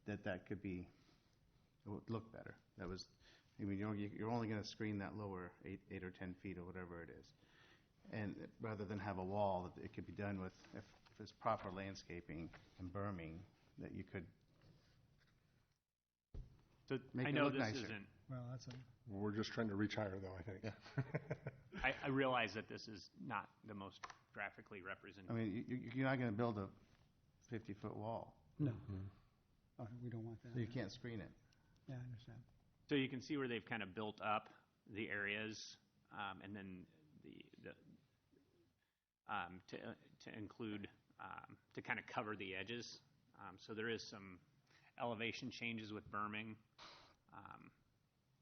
That could be, it would look better. That was, I mean, you're only going to screen that lower 8 or 10 feet or whatever it is. And rather than have a wall, it could be done with, if it's proper landscaping and berming, that you could make I it know look this nicer. isn't. Well, that's a. We're just trying to reach higher, though, I think. Yeah. I realize that this is not the most graphically represented. I mean, you're not going to build a 50-foot wall. No. Oh, we don't want that. So you can't screen it. Yeah, I understand. So you can see where they've kind of built up the areas, and then to include to kind of cover the edges. So there is some elevation changes with berming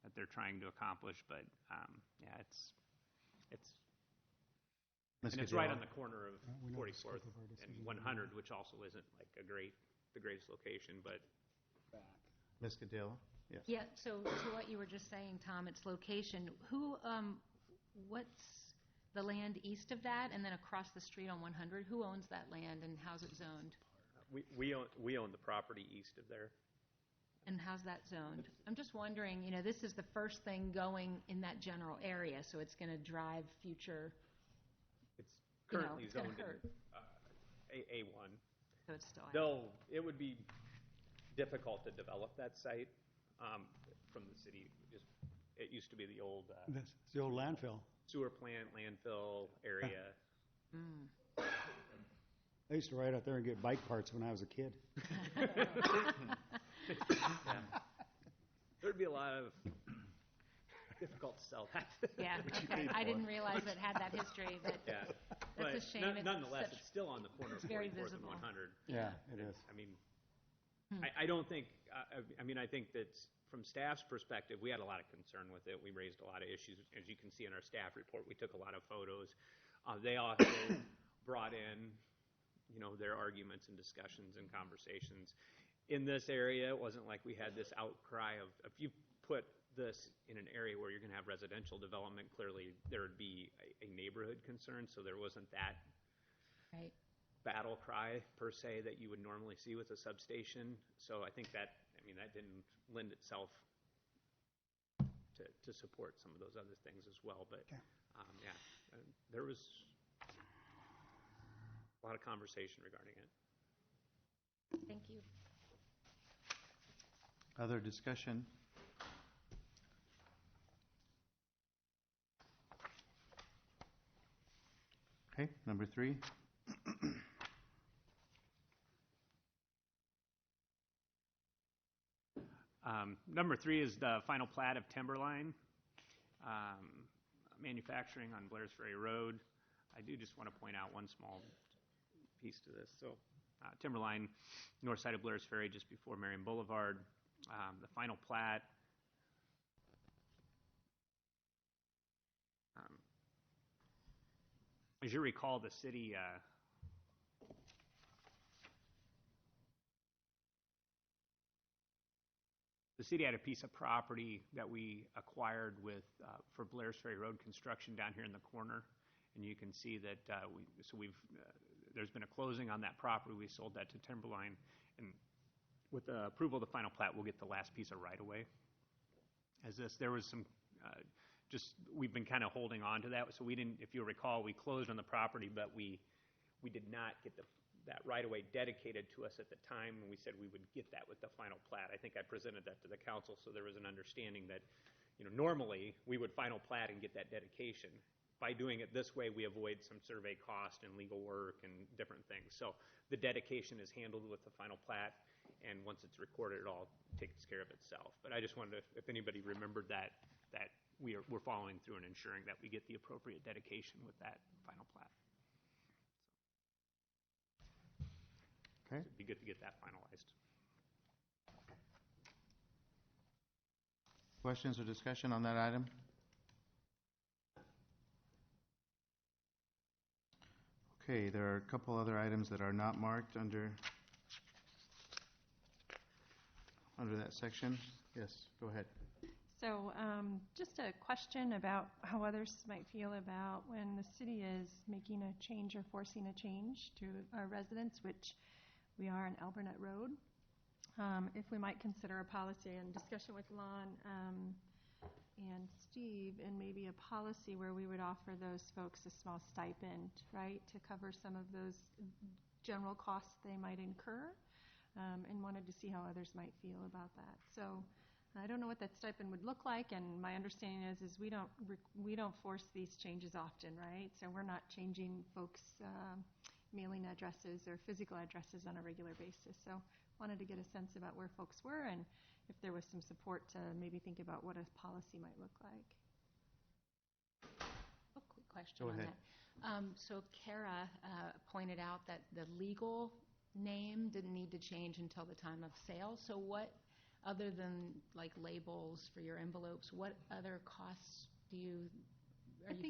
that they're trying to accomplish, but yeah, it's and it's right on the corner of 44th and 100, which also isn't like the greatest location, but. Ms. Cadillo? Yes. Yeah, so to what you were just saying, Tom, its location, what's the land east of that and then across the street on 100? Who owns that land and how's it zoned? We own the property east of there. And how's that zoned? I'm just wondering, this is the first thing going in that general area, so it's going to drive future. It's currently it's gonna zoned hurt. in A1. So it's still. It would be difficult to develop that site from the city. It used to be the old It's the old landfill. sewer plant, landfill area. I used to ride out there and get bike parts when I was a kid. There'd be a lot of difficult to sell that. Yeah, okay. I didn't realize it had that history, but Yeah, that's but a shame. nonetheless, it's still on the corner of it's very 44th and visible. 100. Yeah, it is. I mean, I don't think. I think that from staff's perspective, we had a lot of concern with it. We raised a lot of issues, as you can see in our staff report. We took a lot of photos. They also brought in, their arguments and discussions and conversations. In this area, it wasn't like we had this outcry of, if you put this in an area where you're going to have residential development, clearly there would be a neighborhood concern, so there wasn't that Right. battle cry per se that you would normally see with a substation. So I think that didn't lend itself to support some of those other things as well. But there was a lot of conversation regarding it. Thank you. Other discussion? Okay, number 3. Number 3 is the final plat of Timberline Manufacturing on Blairs Ferry Road. I do just want to point out one small piece to this. So Timberline, north side of Blairs Ferry, just before Marion Boulevard. The final plat. As you recall, the city had a piece of property that we acquired for Blairs Ferry Road construction down here in the corner, and you can see that there's been a closing on that property. We sold that to Timberline, and with the approval of the final plat, we'll get the last piece of right-of-way. There was some we've been kind of holding on to that, so we didn't. If you recall, we closed on the property, but we we did not get that right-of-way dedicated to us at the time, and we said we would get that with the final plat. I think I presented that to the council, so there was an understanding that, normally, we would final plat and get that dedication. By doing it this way, we avoid some survey cost and legal work and different things. So the dedication is handled with the final plat, and once it's recorded, it all takes care of itself. But I just wanted to, if anybody remembered that we're following through and ensuring that we get the appropriate dedication with that final plat. Okay. It'd be good to get that finalized. Questions or discussion on that item? Okay, there are a couple other items that are not marked under that section. Yes, go ahead. So just a question about how others might feel about when the city is making a change or forcing a change to our residents, which we are on Alburnett Road. If we might consider a policy and discussion with Lon and Steve, and maybe a policy where we would offer those folks a small stipend, right, to cover some of those general costs they might incur, and wanted to see how others might feel about that. So I don't know what that stipend would look like, and my understanding is we don't force these changes often, right? So we're not changing folks' mailing addresses or physical addresses on a regular basis. So wanted to get a sense about where folks were and if there was some support to maybe think about what a policy might look like. A quick question Go on ahead. that. So Kara pointed out that the legal name didn't need to change until the time of sale. So what, other than like labels for your envelopes, what other costs are you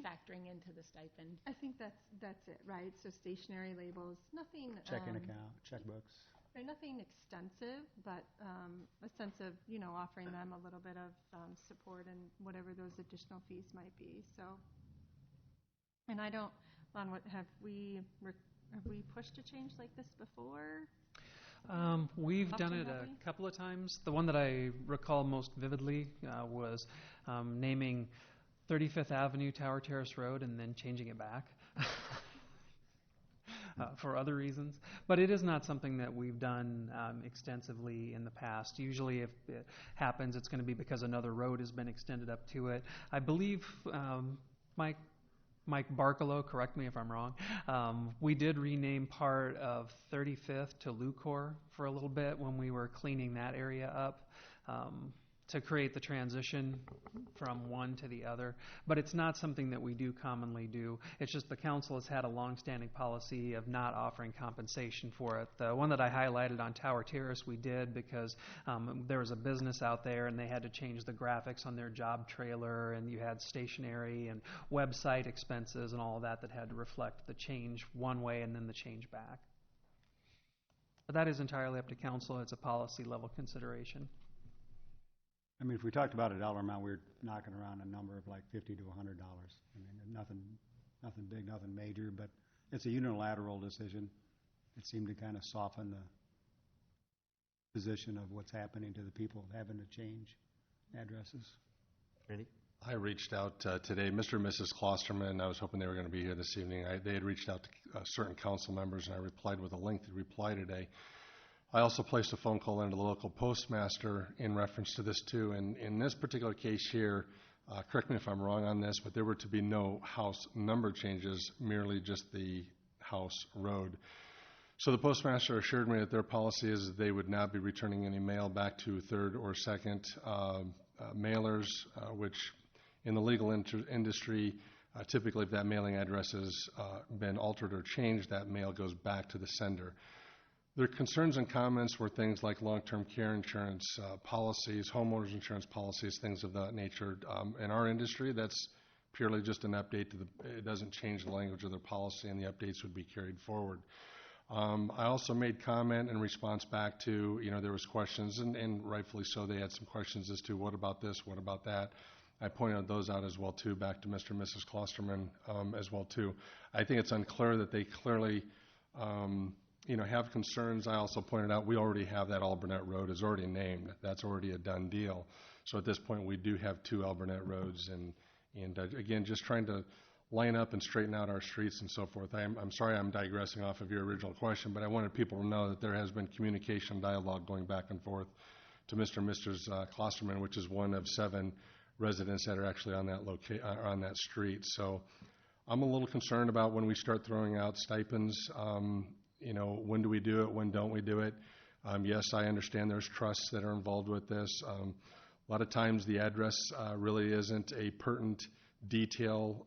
factoring into the stipend? I think that's it, right? So stationery labels, nothing. Checking account, checkbooks. Nothing extensive, but a sense of, offering them a little bit of support and whatever those additional fees might be. So, and I don't, Lon, have we pushed a change like this before? We've done Often, it have a we? couple of times. The one that I recall most vividly was naming 35th Avenue Tower Terrace Road and then changing it back. For other reasons. But it is not something that we've done extensively in the past. Usually if it happens, it's going to be because another road has been extended up to it. I believe Mike Barkalow, correct me if I'm wrong, we did rename part of 35th to Lucor for a little bit when we were cleaning that area up. To create the transition from one to the other. But it's not something that we do commonly do. It's just the council has had a long-standing policy of not offering compensation for it. The one that I highlighted on Tower Terrace we did because there was a business out there and they had to change the graphics on their job trailer, and you had stationery and website expenses and all of that had to reflect the change one way and then the change back. But that is entirely up to council. It's a policy level consideration. I mean, if we talked about a dollar amount, we were knocking around a number of like $50 to $100. I mean, nothing big, nothing major, but it's a unilateral decision. It seemed to kind of soften the position of what's happening to the people having to change addresses. Ready? I reached out today, Mr. and Mrs. Klosterman. I was hoping they were going to be here this evening. They had reached out to certain council members, and I replied with a lengthy reply today. I also placed a phone call into the local postmaster in reference to this too. And in this particular case here, correct me if I'm wrong on this, but there were to be no house number changes, merely just the house road. So the postmaster assured me that their policy is that they would not be returning any mail back to third or second mailers, which in the legal industry, typically if that mailing address has been altered or changed, that mail goes back to the sender. Their concerns and comments were things like long-term care insurance policies, homeowners insurance policies, things of that nature. In our industry, that's purely just an update it doesn't change the language of their policy, and the updates would be carried forward. I also made comment in response back to, there was questions, and rightfully so, they had some questions as to what about this, what about that. I pointed those out as well, too, back to Mr. and Mrs. Klosterman as well, too. I think it's unclear that they clearly have concerns. I also pointed out we already have that Alburnett Road is already named. That's already a done deal. So at this point, we do have two Alburnett roads, and again, just trying to line up and straighten out our streets and so forth. I'm sorry I'm digressing off of your original question, but I wanted people to know that there has been communication dialogue going back and forth to Mr. and Mrs. Klosterman, which is one of 7 residents that are actually on that on that street. So I'm a little concerned about when we start throwing out stipends. When do we do it? When don't we do it? Yes, I understand there's trusts that are involved with this. A lot of times the address really isn't a pertinent detail.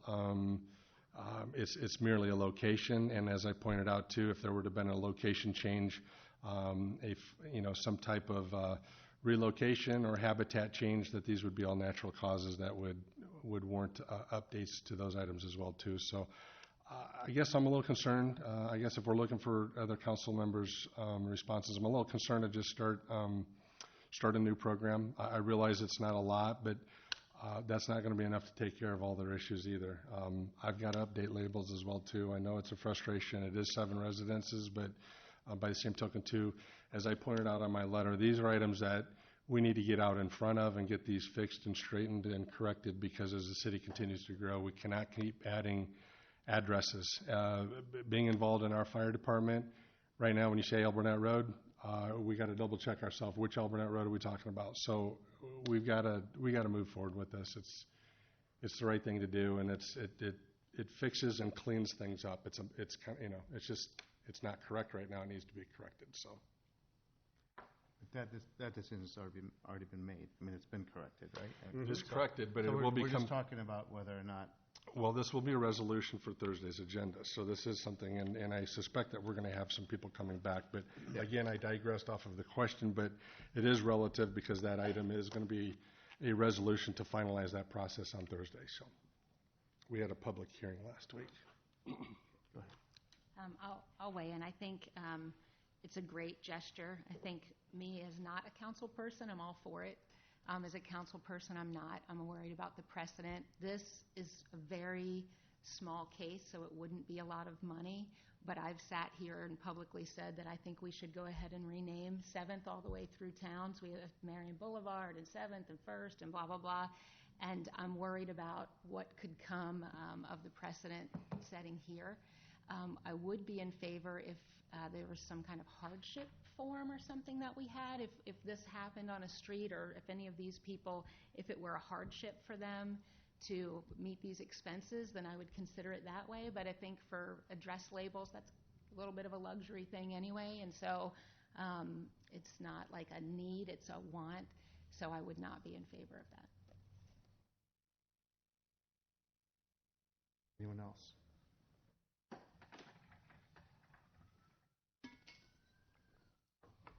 It's merely a location, and as I pointed out too, if there were to have been a location change, some type of relocation or habitat change, that these would be all natural causes that would warrant updates to those items as well too. So I guess I'm a little concerned. I guess if we're looking for other council members' responses, I'm a little concerned to just start a new program. I realize it's not a lot, but that's not going to be enough to take care of all their issues either. I've got to update labels as well too. I know it's a frustration. It is 7 residences, but by the same token too, as I pointed out on my letter, these are items that we need to get out in front of and get these fixed and straightened and corrected, because as the city continues to grow, we cannot keep adding addresses. Being involved in our fire department, right now when you say Alburnett Road, we got to double check ourselves. Which Alburnett Road are we talking about? So we got to move forward with this. It's the right thing to do, and it fixes and cleans things up. It's it's not correct right now. It needs to be corrected. So That decision's already been made. I mean, it's been corrected, right? It is corrected, but it will We're become. just talking about whether or not. Well, this will be a resolution for Thursday's agenda, so this is something, and I suspect that we're going to have some people coming back. But again, I digressed off of the question, but it is relative because that item is going to be a resolution to finalize that process on Thursday. So we had a public hearing last week. Go ahead. I'll weigh in. I think it's a great gesture. I think me as not a council person, I'm all for it. As a council person, I'm not. I'm worried about the precedent. This is a very small case, so it wouldn't be a lot of money. But I've sat here and publicly said that I think we should go ahead and rename 7th all the way through town. So we have Marion Boulevard and 7th and 1st and blah, blah, blah. And I'm worried about what could come of the precedent setting here. I would be in favor if there was some kind of hardship form or something that we had. If this happened on a street, or if any of these people, if it were a hardship for them to meet these expenses, then I would consider it that way. But I think for address labels, that's a little bit of a luxury thing anyway. And so it's not like a need, it's a want. So I would not be in favor of that. Anyone else?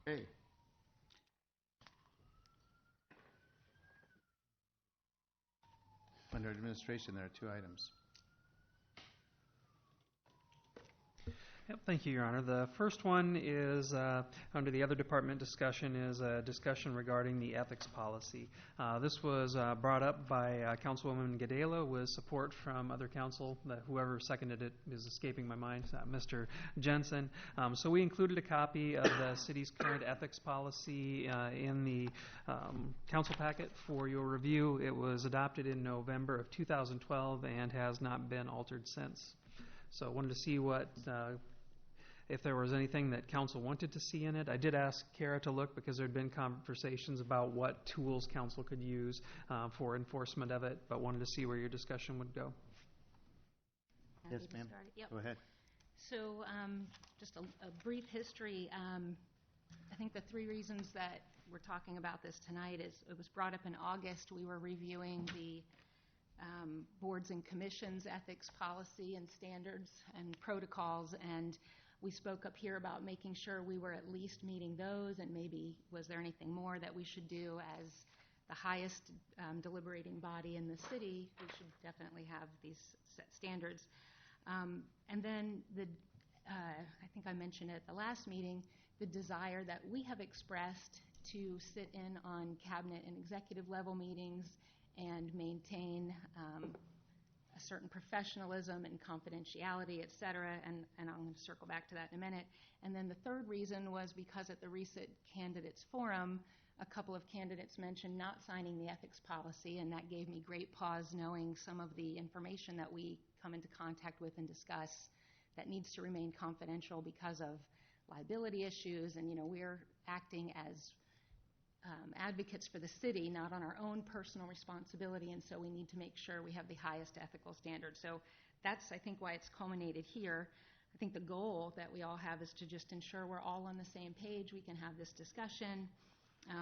Okay. Under administration, there are 2 items. Yep, thank you, Your Honor. The first one is, under the other department discussion, is a discussion regarding the ethics policy. This was brought up by Councilwoman Gadela with support from other council. Whoever seconded it is escaping my mind, Mr. Jensen. So we included a copy of the city's current ethics policy in the council packet for your review. It was adopted in November of 2012 and has not been altered since. So I wanted to see if there was anything that council wanted to see in it. I did ask Kara to look because there had been conversations about what tools council could use for enforcement of it, but wanted to see where your discussion would go. Yes, ma'am. Yep. Go ahead. So just a brief history. I think the 3 reasons that we're talking about this tonight is it was brought up in August. We were reviewing the boards and commissions ethics policy and standards and protocols, and we spoke up here about making sure we were at least meeting those, and maybe was there anything more that we should do as the highest deliberating body in the city. We should definitely have these set standards. And then I think I mentioned at the last meeting, the desire that we have expressed to sit in on cabinet and executive level meetings and maintain a certain professionalism and confidentiality, et cetera, and I'm going to circle back to that in a minute. And then the third reason was because at the recent candidates forum, a couple of candidates mentioned not signing the ethics policy, and that gave me great pause knowing some of the information that we come into contact with and discuss that needs to remain confidential because of liability issues. And, we're acting as advocates for the city, not on our own personal responsibility, and so we need to make sure we have the highest ethical standards. So that's, I think, why it's culminated here. I think the goal that we all have is to just ensure we're all on the same page. We can have this discussion.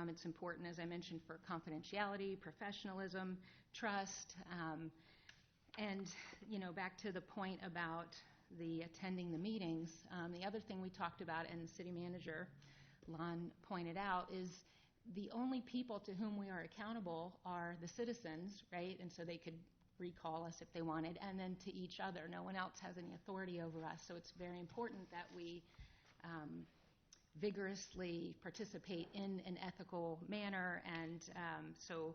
It's important, as I mentioned, for confidentiality, professionalism, trust, and, back to the point about the attending the meetings, the other thing we talked about, and the city manager, Lon, pointed out, is the only people to whom we are accountable are the citizens, right? And so they could recall us if they wanted, and then to each other. No one else has any authority over us, so it's very important that we vigorously participate in an ethical manner. And so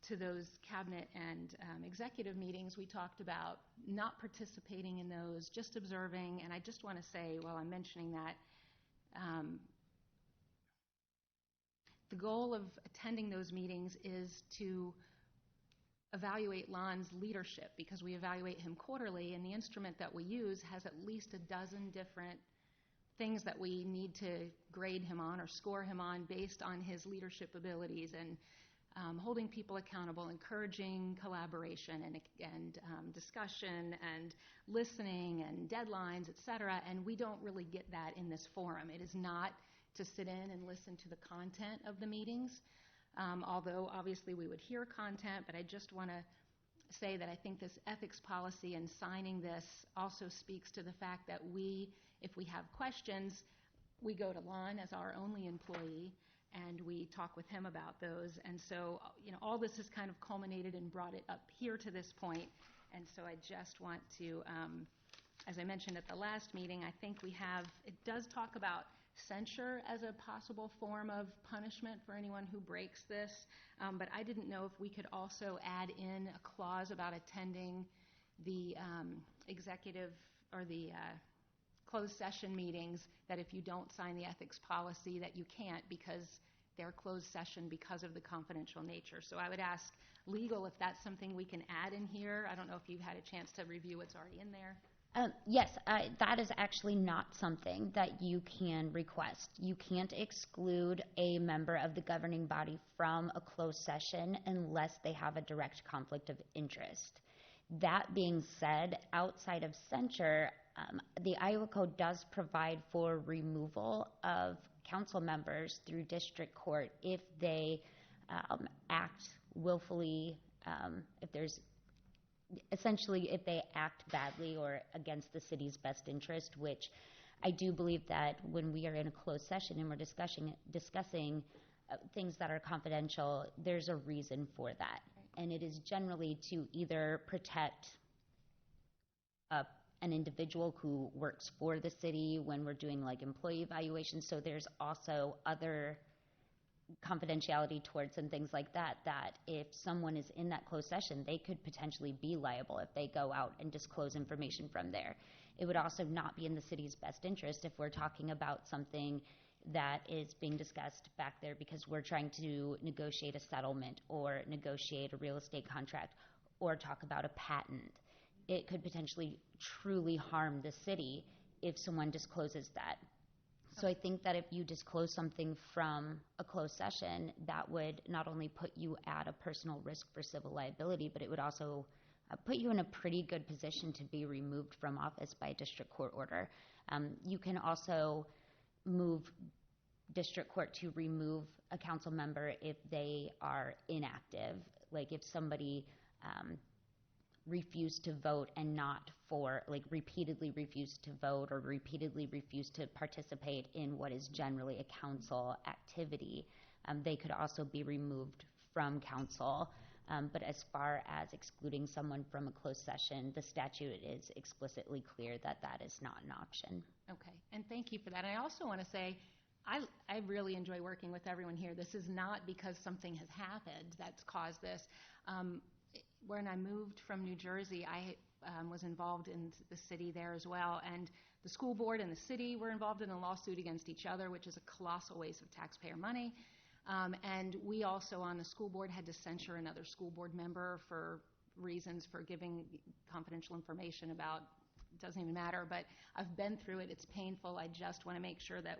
to those cabinet and executive meetings, we talked about not participating in those, just observing. And I just want to say, while I'm mentioning that, the goal of attending those meetings is to evaluate Lon's leadership, because we evaluate him quarterly, and the instrument that we use has at least a dozen different things that we need to grade him on or score him on based on his leadership abilities, and holding people accountable, encouraging collaboration and discussion and listening and deadlines, et cetera. And we don't really get that in this forum. It is not to sit in and listen to the content of the meetings, although obviously we would hear content. But I just want to say that I think this ethics policy and signing this also speaks to the fact that if we have questions, we go to Lon as our only employee, and we talk with him about those. And so, all this has kind of culminated and brought it up here to this point. And so I just want to, as I mentioned at the last meeting, I think it does talk about censure as a possible form of punishment for anyone who breaks this. But I didn't know if we could also add in a clause about attending the executive or the closed session meetings, that if you don't sign the ethics policy that you can't, because they're closed session because of the confidential nature. So I would ask legal if that's something we can add in here. I don't know if you've had a chance to review what's already in there. Yes, that is actually not something that you can request. You can't exclude a member of the governing body from a closed session unless they have a direct conflict of interest. That being said, outside of censure, the Iowa Code does provide for removal of council members through district court if they act willfully, if they act badly or against the city's best interest, which I do believe that when we are in a closed session and we're discussing things that are confidential, there's a reason for that. And it is generally to either protect an individual who works for the city when we're doing like employee evaluations. So there's also other confidentiality towards and things like that, that if someone is in that closed session, they could potentially be liable if they go out and disclose information from there. It would also not be in the city's best interest if we're talking about something that is being discussed back there because we're trying to negotiate a settlement or negotiate a real estate contract or talk about a patent. It could potentially truly harm the city if someone discloses that. So I think that if you disclose something from a closed session, that would not only put you at a personal risk for civil liability, but it would also put you in a pretty good position to be removed from office by a district court order. You can also move district court to remove a council member if they are inactive, like if somebody refused to vote and not for, like repeatedly refused to vote or repeatedly refused to participate in what is generally a council activity, they could also be removed from council. But as far as excluding someone from a closed session, the statute is explicitly clear that that is not an option. Okay, and thank you for that. And I also want to say, I really enjoy working with everyone here. This is not because something has happened that's caused this. When I moved from New Jersey, I was involved in the city there as well, and the school board and the city were involved in a lawsuit against each other, which is a colossal waste of taxpayer money. And we also on the school board had to censure another school board member for reasons for giving confidential information about, it doesn't even matter, but I've been through it. It's painful. I just want to make sure that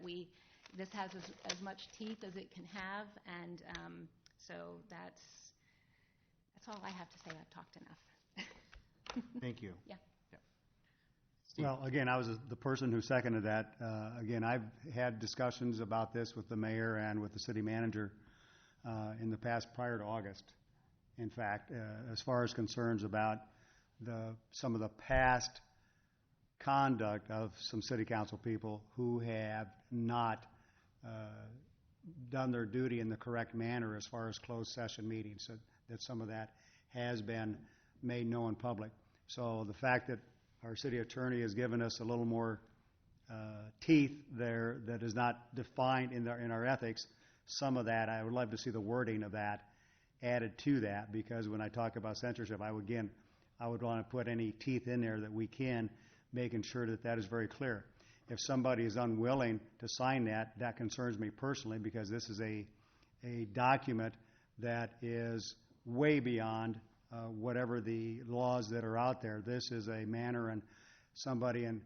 this has as much teeth as it can have, and so that's all I have to say. I've talked enough. Thank you. Yeah. Well, again, I was the person who seconded that. Again, I've had discussions about this with the mayor and with the city manager in the past prior to August. In fact, as far as concerns about some of the past conduct of some city council people who have not done their duty in the correct manner as far as closed session meetings, that some of that has been made known in public. So the fact that our city attorney has given us a little more teeth there that is not defined in our ethics, some of that, I would love to see the wording of that added to that, because when I talk about censorship, I would want to put any teeth in there that we can, making sure that that is very clear. If somebody is unwilling to sign that, that concerns me personally, because this is a document that is way beyond whatever the laws that are out there. This is a manner and somebody and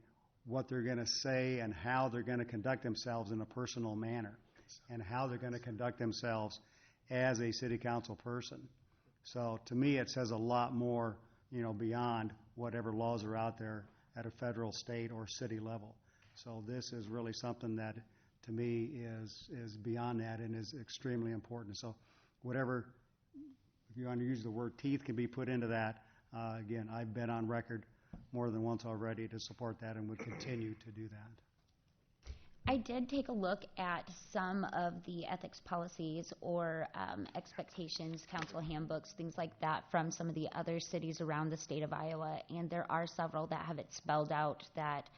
what they're going to say and how they're going to conduct themselves in a personal manner and how they're going to conduct themselves as a city council person. So to me, it says a lot more, beyond whatever laws are out there at a federal, state, or city level. So this is really something that, to me, is beyond that and is extremely important. So whatever, if you want to use the word teeth, can be put into that. Again, I've been on record more than once already to support that and would continue to do that. I did take a look at some of the ethics policies or expectations, council handbooks, things like that from some of the other cities around the state of Iowa, and there are several that have it spelled out that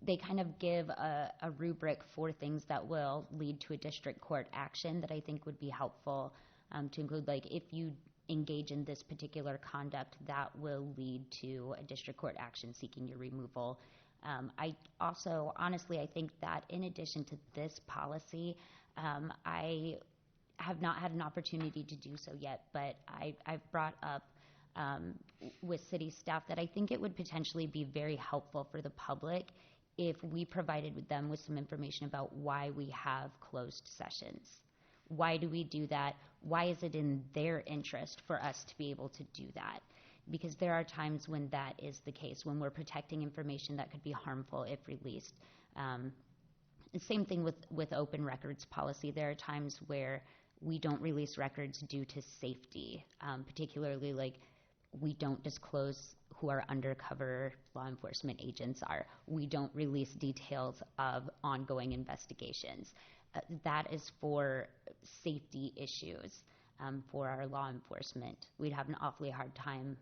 they kind of give a rubric for things that will lead to a district court action that I think would be helpful to include, like if you engage in this particular conduct, that will lead to a district court action seeking your removal. I also, honestly, I think that in addition to this policy, I have not had an opportunity to do so yet, but I've brought up with city staff that I think it would potentially be very helpful for the public if we provided them with some information about why we have closed sessions. Why do we do that? Why is it in their interest for us to be able to do that? Because there are times when that is the case, when we're protecting information that could be harmful if released. Same thing with open records policy. There are times where we don't release records due to safety, particularly like we don't disclose who our undercover law enforcement agents are. We don't release details of ongoing investigations. That is for safety issues for our law enforcement. We'd have an awfully hard time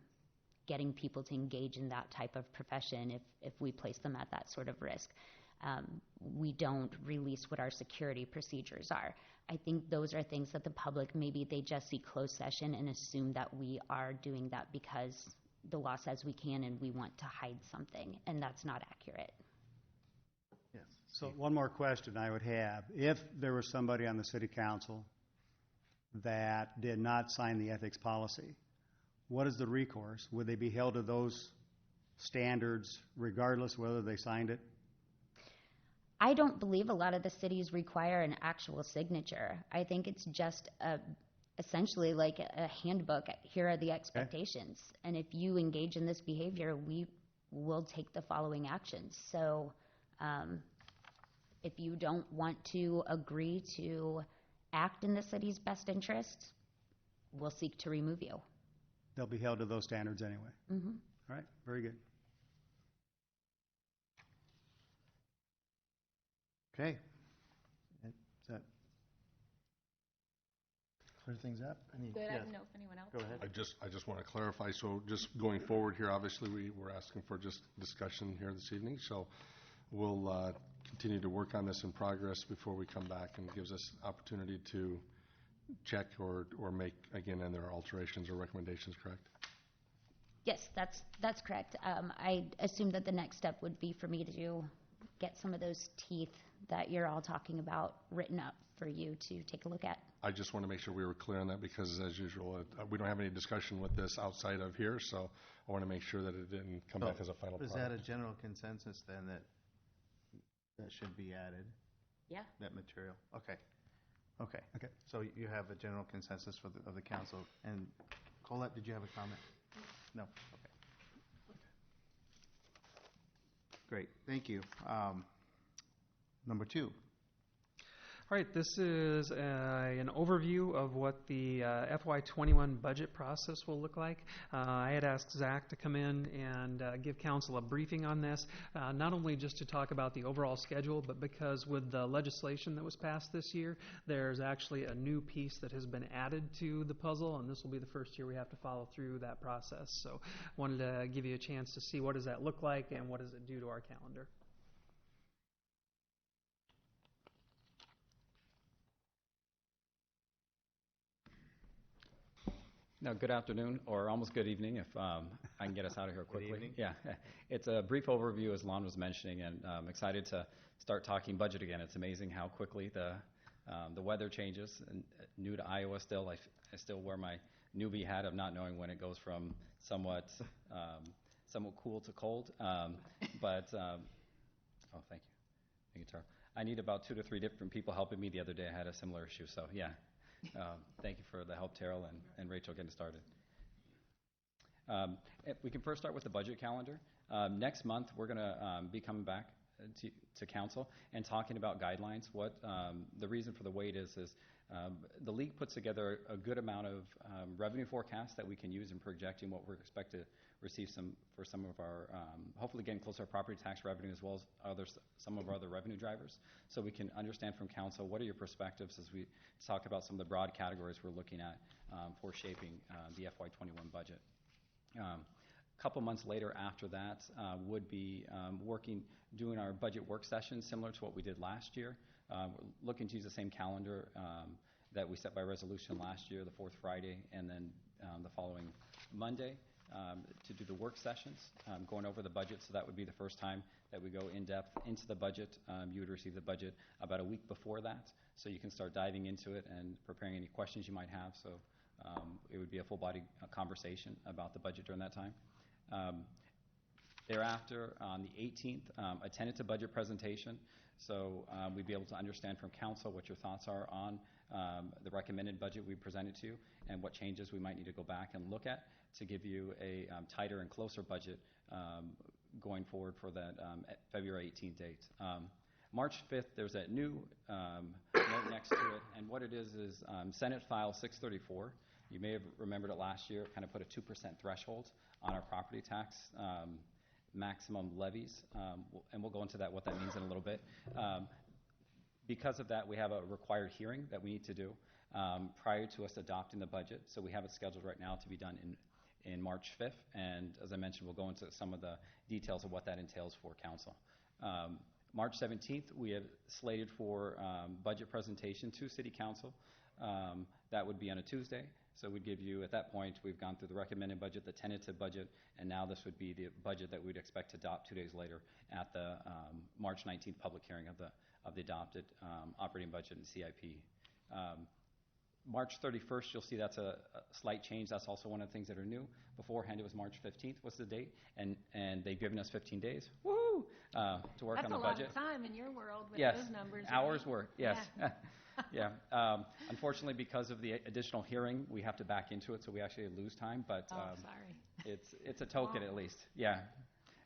getting people to engage in that type of profession if we place them at that sort of risk. We don't release what our security procedures are. I think those are things that the public, maybe they just see closed session and assume that we are doing that because the law says we can and we want to hide something, and that's not accurate. Yes. So one more question I would have. If there was somebody on the city council that did not sign the ethics policy, what is the recourse? Would they be held to those standards regardless whether they signed it? I don't believe a lot of the cities require an actual signature. I think it's just essentially like a handbook. Here are the expectations. Okay. And if you engage in this behavior, we will take the following actions. So if you don't want to agree to act in the city's best interest, we'll seek to remove you. They'll be held to those standards anyway. Mm-hmm. All right, very good. Okay. Does that clear things up? Good. I don't know if anyone else. Go ahead. I just want to clarify. So just going forward here, obviously we're asking for just discussion here this evening. So we'll continue to work on this in progress before we come back, and gives us opportunity to check or make, again, and there are alterations or recommendations, correct? Yes, that's correct. I assume that the next step would be for me to get some of those teeth that you're all talking about written up for you to take a look at. I just want to make sure we were clear on that because, as usual, we don't have any discussion with this outside of here, so I want to make sure that it didn't come back as a final Is product. that a general consensus then that should be added, Yeah. that material? Okay. So you have a general consensus of the council. And Colette, did you have a comment? No? Okay. Great, thank you. Number 2. All right, this is an overview of what the FY21 budget process will look like. I had asked Zach to come in and give council a briefing on this, not only just to talk about the overall schedule, but because with the legislation that was passed this year, there's actually a new piece that has been added to the puzzle, and this will be the first year we have to follow through that process. So wanted to give you a chance to see what does that look like and what does it do to our calendar. No, good afternoon, or almost good evening, if I can get us out of here quickly. Good evening. Yeah, it's a brief overview, as Lon was mentioning, and I'm excited to start talking budget again. It's amazing how quickly the weather changes. And new to Iowa still, I still wear my newbie hat of not knowing when it goes from somewhat cool to cold. Oh, thank you. Thank you, Tara. I need about 2 to 3 different people helping me. The other day I had a similar issue, so yeah. Thank you for the help, Terrell and Rachel, getting started. If we can first start with the budget calendar. Next month, we're going to be coming back to council and talking about guidelines. What the reason for the wait is the league puts together a good amount of revenue forecasts that we can use in projecting what we're expected to receive for some of our, hopefully getting closer to property tax revenue as well as some of our other revenue drivers. So we can understand from council what are your perspectives as we talk about some of the broad categories we're looking at for shaping the FY21 budget. A couple months later after that would be doing our budget work session similar to what we did last year. We're looking to use the same calendar that we set by resolution last year, the 4th Friday, and then the following Monday to do the work sessions, going over the budget. So that would be the first time that we go in depth into the budget. You would receive the budget about a week before that, so you can start diving into it and preparing any questions you might have. So it would be a full body conversation about the budget during that time. Thereafter, on the 18th, a tentative budget presentation. So we'd be able to understand from council what your thoughts are on the recommended budget we presented to you and what changes we might need to go back and look at to give you a tighter and closer budget going forward for that February 18th date. March 5th, there's a new note next to it, and what it is Senate File 634. You may have remembered it last year. It kind of put a 2% threshold on our property tax maximum levies, and we'll go into what that means in a little bit. Because of that, we have a required hearing that we need to do prior to us adopting the budget. So we have it scheduled right now to be done in March 5th, and as I mentioned, we'll go into some of the details of what that entails for council. March 17th, we have slated for budget presentation to City Council. That would be on a Tuesday. So we'd give you, at that point, we've gone through the recommended budget, the tentative budget, and now this would be the budget that we'd expect to adopt 2 days later at the March 19th public hearing of the adopted operating budget and CIP. March 31st, you'll see that's a slight change. That's also one of the things that are new. Beforehand, it was March 15th was the date, and they've given us 15 days, woo, to work on the budget. That's a lot of time in your world with Yes, those numbers. hours right? work, yes. Yeah. Yeah. Unfortunately, because of the additional hearing, we have to back into it, so we actually lose time, but Sorry. it's a token at least, yeah.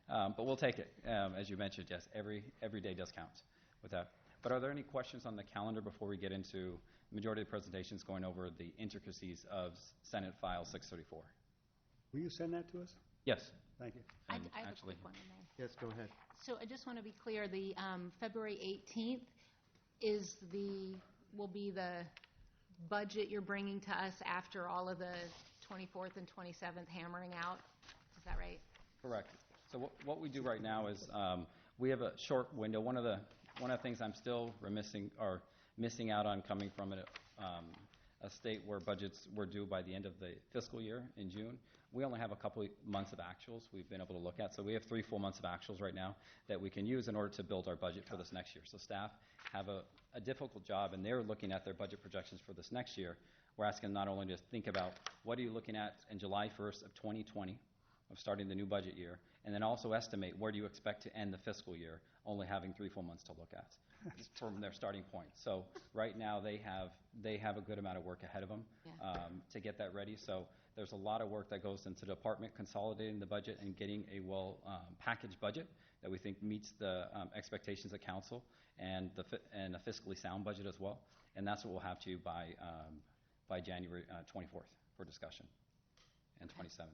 But we'll take it. As you mentioned, yes, every day does count with that. But are there any questions on the calendar before we get into the majority of the presentations going over the intricacies of Senate File 634? Will you send that to us? Yes. Thank you. I have a quick one in there. Yes, go ahead. So I just want to be clear, the February 18th will be the budget you're bringing to us after all of the 24th and 27th hammering out. Is that right? Correct. So what we do right now is we have a short window. One of the things I'm still missing out on coming from a state where budgets were due by the end of the fiscal year in June. We only have a couple months of actuals we've been able to look at. So we have 3 full months of actuals right now that we can use in order to build our budget for this next year. So staff have a difficult job, and they're looking at their budget projections for this next year. We're asking not only to think about what are you looking at in July 1st of 2020, of starting the new budget year, and then also estimate where do you expect to end the fiscal year, only having 3 full months to look at from their starting point. So right now they have a good amount of work ahead of them to get that ready. So there's a lot of work that goes into the department consolidating the budget and getting a well packaged budget that we think meets the expectations of council and a fiscally sound budget as well. And that's what we'll have to you by January 24th for discussion, and 27th.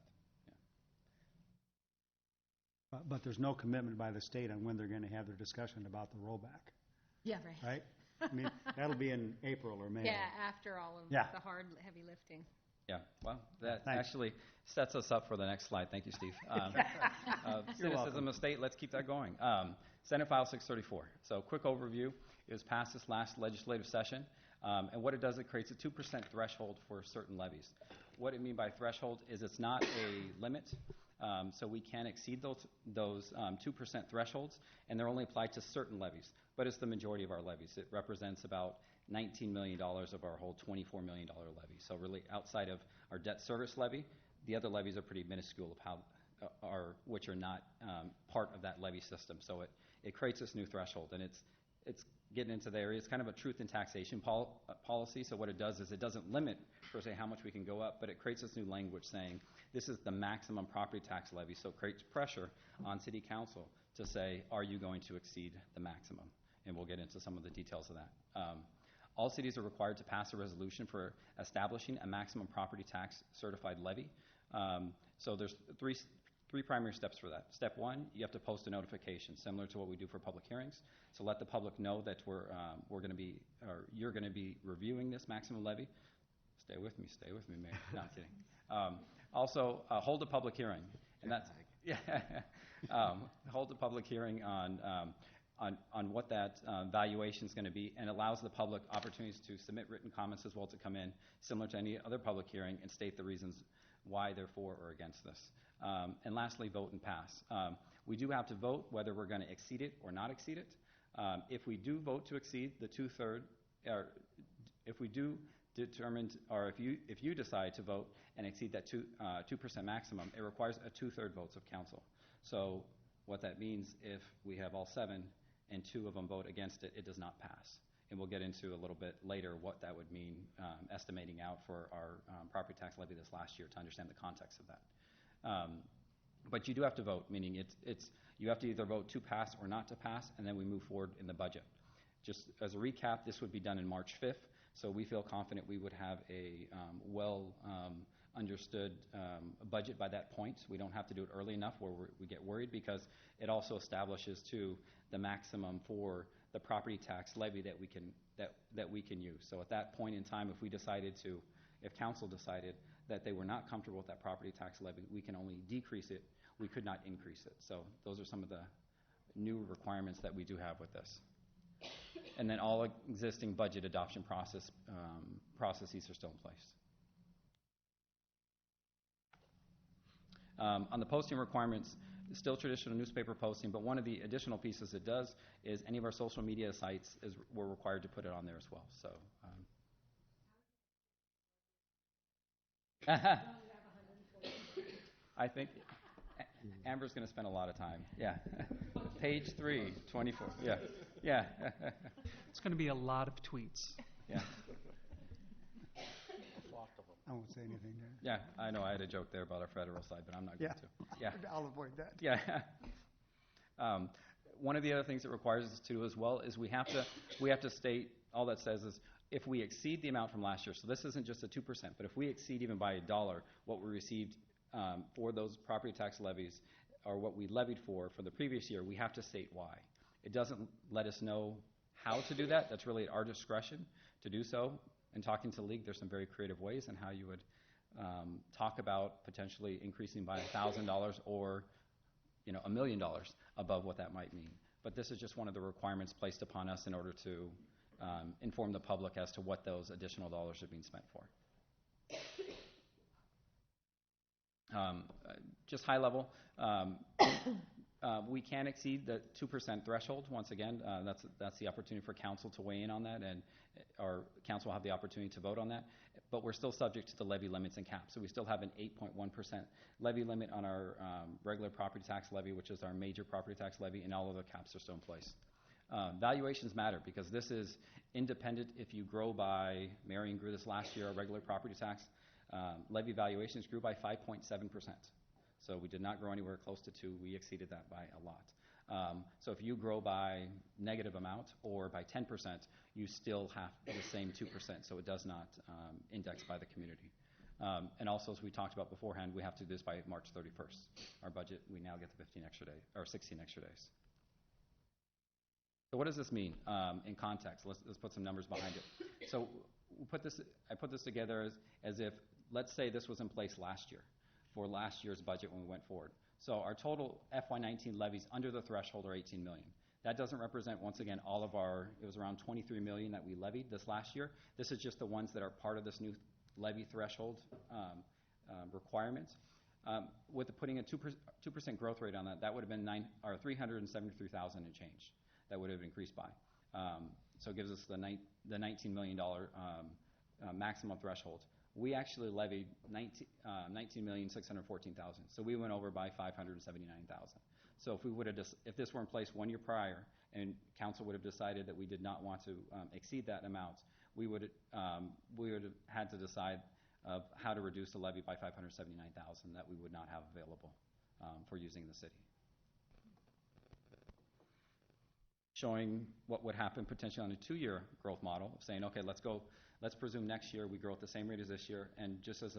But there's no commitment by the state on when they're going to have their discussion about the rollback, Yeah, right. right? I mean, that'll be in April or May. Yeah, after all of Yeah. the hard, heavy lifting. Yeah, well, that Thanks. actually sets us up for the next slide. Thank you, Steve. Citicism welcome. of state, let's keep that going. Senate File 634. So quick overview. It was passed this last legislative session. And what it does, it creates a 2% threshold for certain levies. What I mean by threshold is it's not a limit. So we can exceed those 2% thresholds, and they're only applied to certain levies. But it's the majority of our levies. It represents about $19 million of our whole $24 million levy. So really outside of our debt service levy, the other levies are pretty minuscule of which are not part of that levy system. So it creates this new threshold, and it's getting into the area. It's kind of a truth in taxation policy. So what it does is it doesn't limit, per se, how much we can go up, but it creates this new language saying this is the maximum property tax levy. So it creates pressure on city council to say, are you going to exceed the maximum? And we'll get into some of the details of that. All cities are required to pass a resolution for establishing a maximum property tax certified levy. So there's three primary steps for that. Step 1, you have to post a notification, similar to what we do for public hearings. So let the public know that you're going to be reviewing this maximum levy. Stay with me, Mayor. No, I'm kidding. Also, hold a public hearing, and that's hold a public hearing on what that valuation is going to be, and allows the public opportunities to submit written comments as well to come in, similar to any other public hearing, and state the reasons why they're for or against this. And lastly, vote and pass. We do have to vote whether we're going to exceed it or not exceed it. If we do vote to exceed the 2/3, or if we do determine, or if you decide to vote and exceed that 2% maximum, it requires a 2/3 votes of council. So what that means, if we have all 7 and 2 of them vote against it, it does not pass. And we'll get into a little bit later what that would mean, estimating out for our property tax levy this last year to understand the context of that. But you do have to vote, meaning you have to either vote to pass or not to pass, and then we move forward in the budget. Just as a recap, this would be done in March 5th, so we feel confident we would have a understood budget by that point. We don't have to do it early enough where we get worried, because it also establishes too the maximum for the property tax levy that we can use. So at that point in time, if council decided that they were not comfortable with that property tax levy, we can only decrease it. We could not increase it. So those are some of the new requirements that we do have with this. And then all existing budget adoption processes are still in place. On the posting requirements, still traditional newspaper posting, but one of the additional pieces it does is any of our social media sites we're required to put it on there as well. So. I think Amber's going to spend a lot of time. Yeah. Page 3, 24. Yeah. Yeah. It's going to be a lot of tweets. Yeah. I won't say anything there. Yeah, I know. I had a joke there about our federal side, but I'm not going to. Yeah. I'll avoid that. Yeah. One of the other things it requires us to do as well is we have to state, all that says is, if we exceed the amount from last year, so this isn't just a 2%, but if we exceed even by $1 what we received for those property tax levies, or what we levied for the previous year, we have to state why. It doesn't let us know how to do that. That's really at our discretion to do so. In talking to the league, there's some very creative ways in how you would talk about potentially increasing by $1,000 or $1 million above what that might mean. But this is just one of the requirements placed upon us in order to inform the public as to what those additional dollars are being spent for. Just high level, we can exceed the 2% threshold. Once again, that's the opportunity for council to weigh in on that, and our council will have the opportunity to vote on that. But we're still subject to the levy limits and caps. So we still have an 8.1% levy limit on our regular property tax levy, which is our major property tax levy, and all of the caps are still in place. Valuations matter because this is independent. If you grow by, Marion grew this last year, our regular property tax levy valuations grew by 5.7%. So we did not grow anywhere close to 2. We exceeded that by a lot. So if you grow by negative amount or by 10%, you still have the same 2%. So it does not index by the community. And also, as we talked about beforehand, we have to do this by March 31st. Our budget, we now get the 15 extra days, or 16 extra days. So what does this mean in context? Let's put some numbers behind it. So I put this together as if, let's say this was in place last year for last year's budget when we went forward. So our total FY19 levies under the threshold are $18 million. That doesn't represent, once again, all of our, it was around $23 million that we levied this last year. This is just the ones that are part of this new levy threshold requirement. With putting a 2% growth rate on that, that would have been $373,000 and change. That would have increased by. So it gives us the $19 million maximum threshold. We actually levied $19,614,000. So we went over by $579,000. So if this were in place 1 year prior, and council would have decided that we did not want to exceed that amount, we would have had to decide of how to reduce the levy by $579,000 that we would not have available for using in the city. Showing what would happen potentially on a 2-year growth model, saying, okay, let's presume next year we grow at the same rate as this year, and just as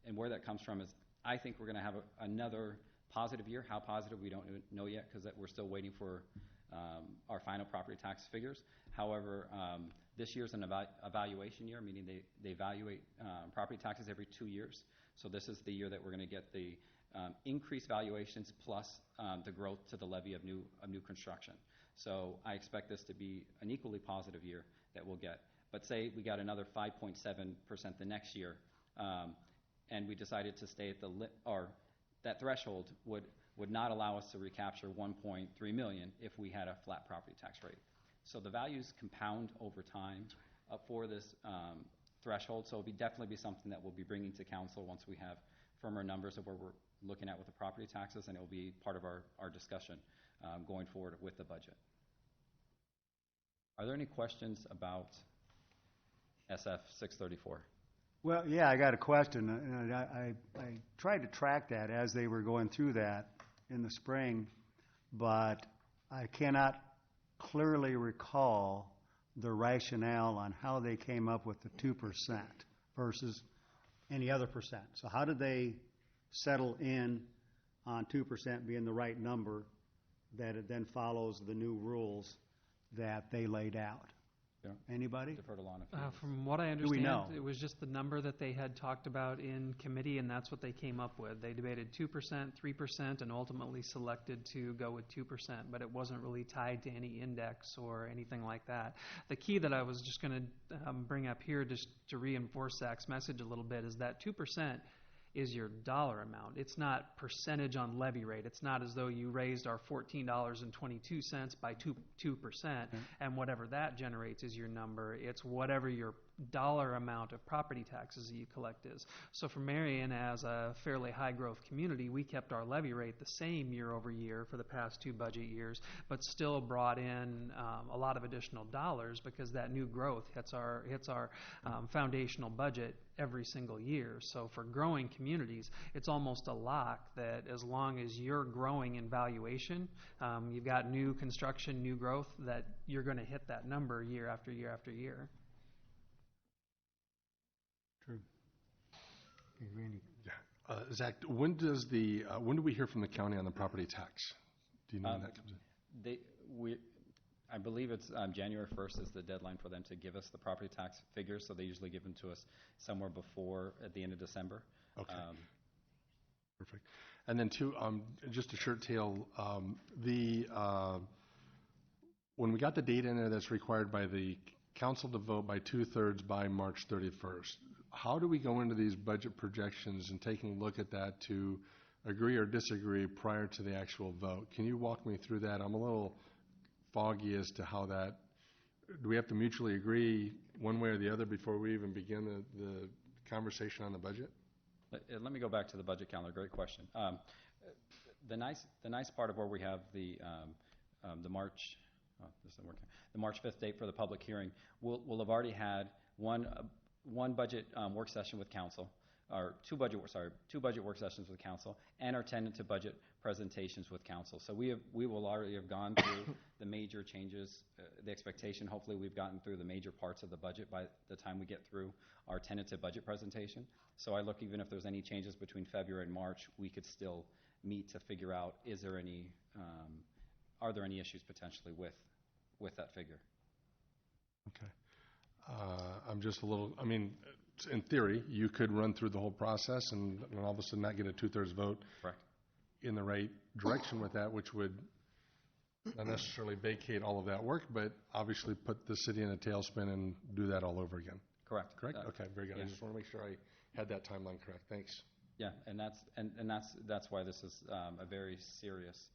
and where that comes from is, I think we're going to have another positive year. How positive, we don't know yet, because we're still waiting for our final property tax figures. However, this year's an evaluation year, meaning they evaluate property taxes every 2 years. So this is the year that we're going to get the increased valuations plus the growth to the levy of new construction. So I expect this to be an equally positive year that we'll get. But say we got another 5.7% the next year, and we decided to stay at that threshold would not allow us to recapture $1.3 million if we had a flat property tax rate. So the values compound over time for this threshold. So it'll definitely be something that we'll be bringing to council once we have firmer numbers of where we're looking at with the property taxes, and it will be part of our discussion going forward with the budget. Are there any questions about SF 634? Well, yeah, I got a question. And I tried to track that as they were going through that in the spring, but I cannot clearly recall the rationale on how they came up with the 2% versus any other percent. So how did they settle in on 2% being the right number, that it then follows the new rules that they laid out? Yeah. Anybody? Defer to Lana. From what I we understand, know? it was just the number that they had talked about in committee, and that's what they came up with. They debated 2%, 3%, and ultimately selected to go with 2%, but it wasn't really tied to any index or anything like that. The key that I was just going to bring up here, just to reinforce Zach's message a little bit, is that 2% is your dollar amount. It's not percentage on levy rate. It's not as though you raised our $14.22 by 2%, and whatever that generates is your number. It's whatever your dollar amount of property taxes that you collect is. So for Marion, as a fairly high growth community, we kept our levy rate the same year over year for the past 2 budget years, but still brought in a lot of additional dollars because that new growth hits our foundational budget every single year. So for growing communities, it's almost a lock that as long as you're growing in valuation, you've got new construction, new growth, that you're going to hit that number year after year after year. True. Okay, Randy. Yeah. Zach, when do we hear from the county on the property tax? Do you know when that comes in? I believe it's January 1st is the deadline for them to give us the property tax figures, so they usually give them to us somewhere before at the end of December. Okay. Perfect. And then just a short tale, when we got the data in there that's required by the council to vote by 2/3 by March 31st, how do we go into these budget projections and taking a look at that to agree or disagree prior to the actual vote? Can you walk me through that? I'm a little foggy as to how that, do we have to mutually agree one way or the other before we even begin the conversation on the budget? Let me go back to the budget calendar. Great question. The nice part of where we have the March, this isn't working, the March 5th date for the public hearing, we'll have already had one budget work session with council, or two budget work sessions with council, and our tentative budget presentations with council. So we will already have gone through the major changes. The expectation, hopefully, we've gotten through the major parts of the budget by the time we get through our tentative budget presentation. So I look, even if there's any changes between February and March, we could still meet to figure out, are there any issues potentially with that figure? Okay. I'm just a little, I mean, in theory, you could run through the whole process and all of a sudden not get a 2/3 vote. Correct. In the right direction with that, which would not necessarily vacate all of that work, but obviously put the city in a tailspin and do that all over again. Correct. Correct? Okay, very good. Yeah. I just want to make sure I had that timeline correct. Thanks. Yeah, and that's why this is a very serious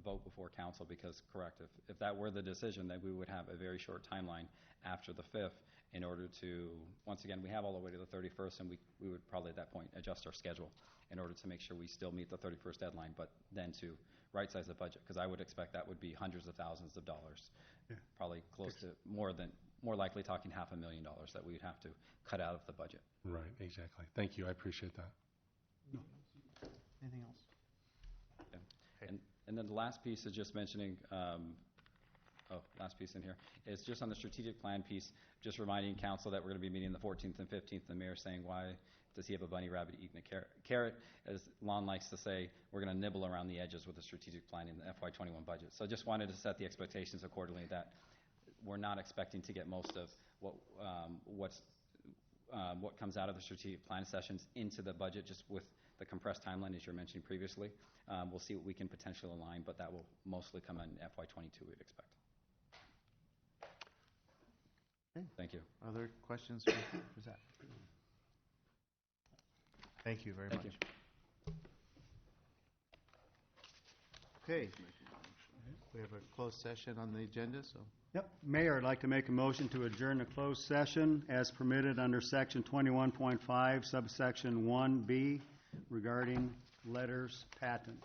vote before council, because correct, if that were the decision, then we would have a very short timeline after the 5th in order to, once again, we have all the way to the 31st, and we would probably at that point adjust our schedule in order to make sure we still meet the 31st deadline, but then to right-size the budget, because I would expect that would be hundreds of thousands of dollars, probably close to more likely talking $500,000 that we would have to cut out of the budget. Right, exactly. Thank you. I appreciate that. Anything else? Yeah. And then the last piece is just mentioning, last piece in here, is just on the strategic plan piece, just reminding council that we're going to be meeting the 14th and 15th. The mayor saying, why does he have a bunny rabbit eating a carrot? As Lon likes to say, we're going to nibble around the edges with the strategic plan in the FY21 budget. So I just wanted to set the expectations accordingly that we're not expecting to get most of what comes out of the strategic plan sessions into the budget, just with the compressed timeline, as you were mentioning previously. We'll see what we can potentially align, but that will mostly come in FY22, we'd expect. Okay. Thank you. Other questions for Zach? Thank you very much. You. Okay. We have a closed session on the agenda, so. Yep. Mayor, I'd like to make a motion to adjourn the closed session as permitted under Section 21.5, subsection 1B, regarding letters patent.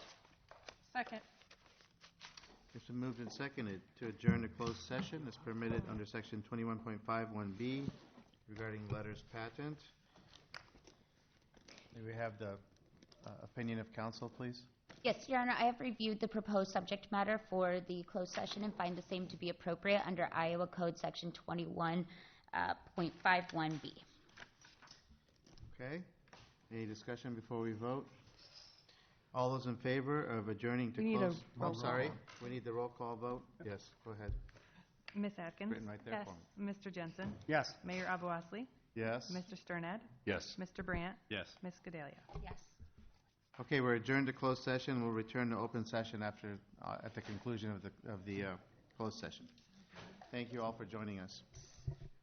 Second. It's been moved and seconded to adjourn the closed session as permitted under Section 21.51B regarding letters patent. May we have the opinion of council, please? Yes, Your Honor, I have reviewed the proposed subject matter for the closed session and find the same to be appropriate under Iowa Code Section 21.51B. Okay. Any discussion before we vote? All those in favor of adjourning to We need close? a roll I'm sorry. call. We need the roll call vote? Yes, go ahead. Ms. Atkins? Written right there Yes. for me. Mr. Jensen? Yes. Mayor Abuasley? Yes. Mr. Sternad? Yes. Mr. Brandt? Yes. Ms. Gedalia? Yes. Okay, we're adjourned to closed session. We'll return to open session after, at the conclusion of the closed session. Thank you all for joining us.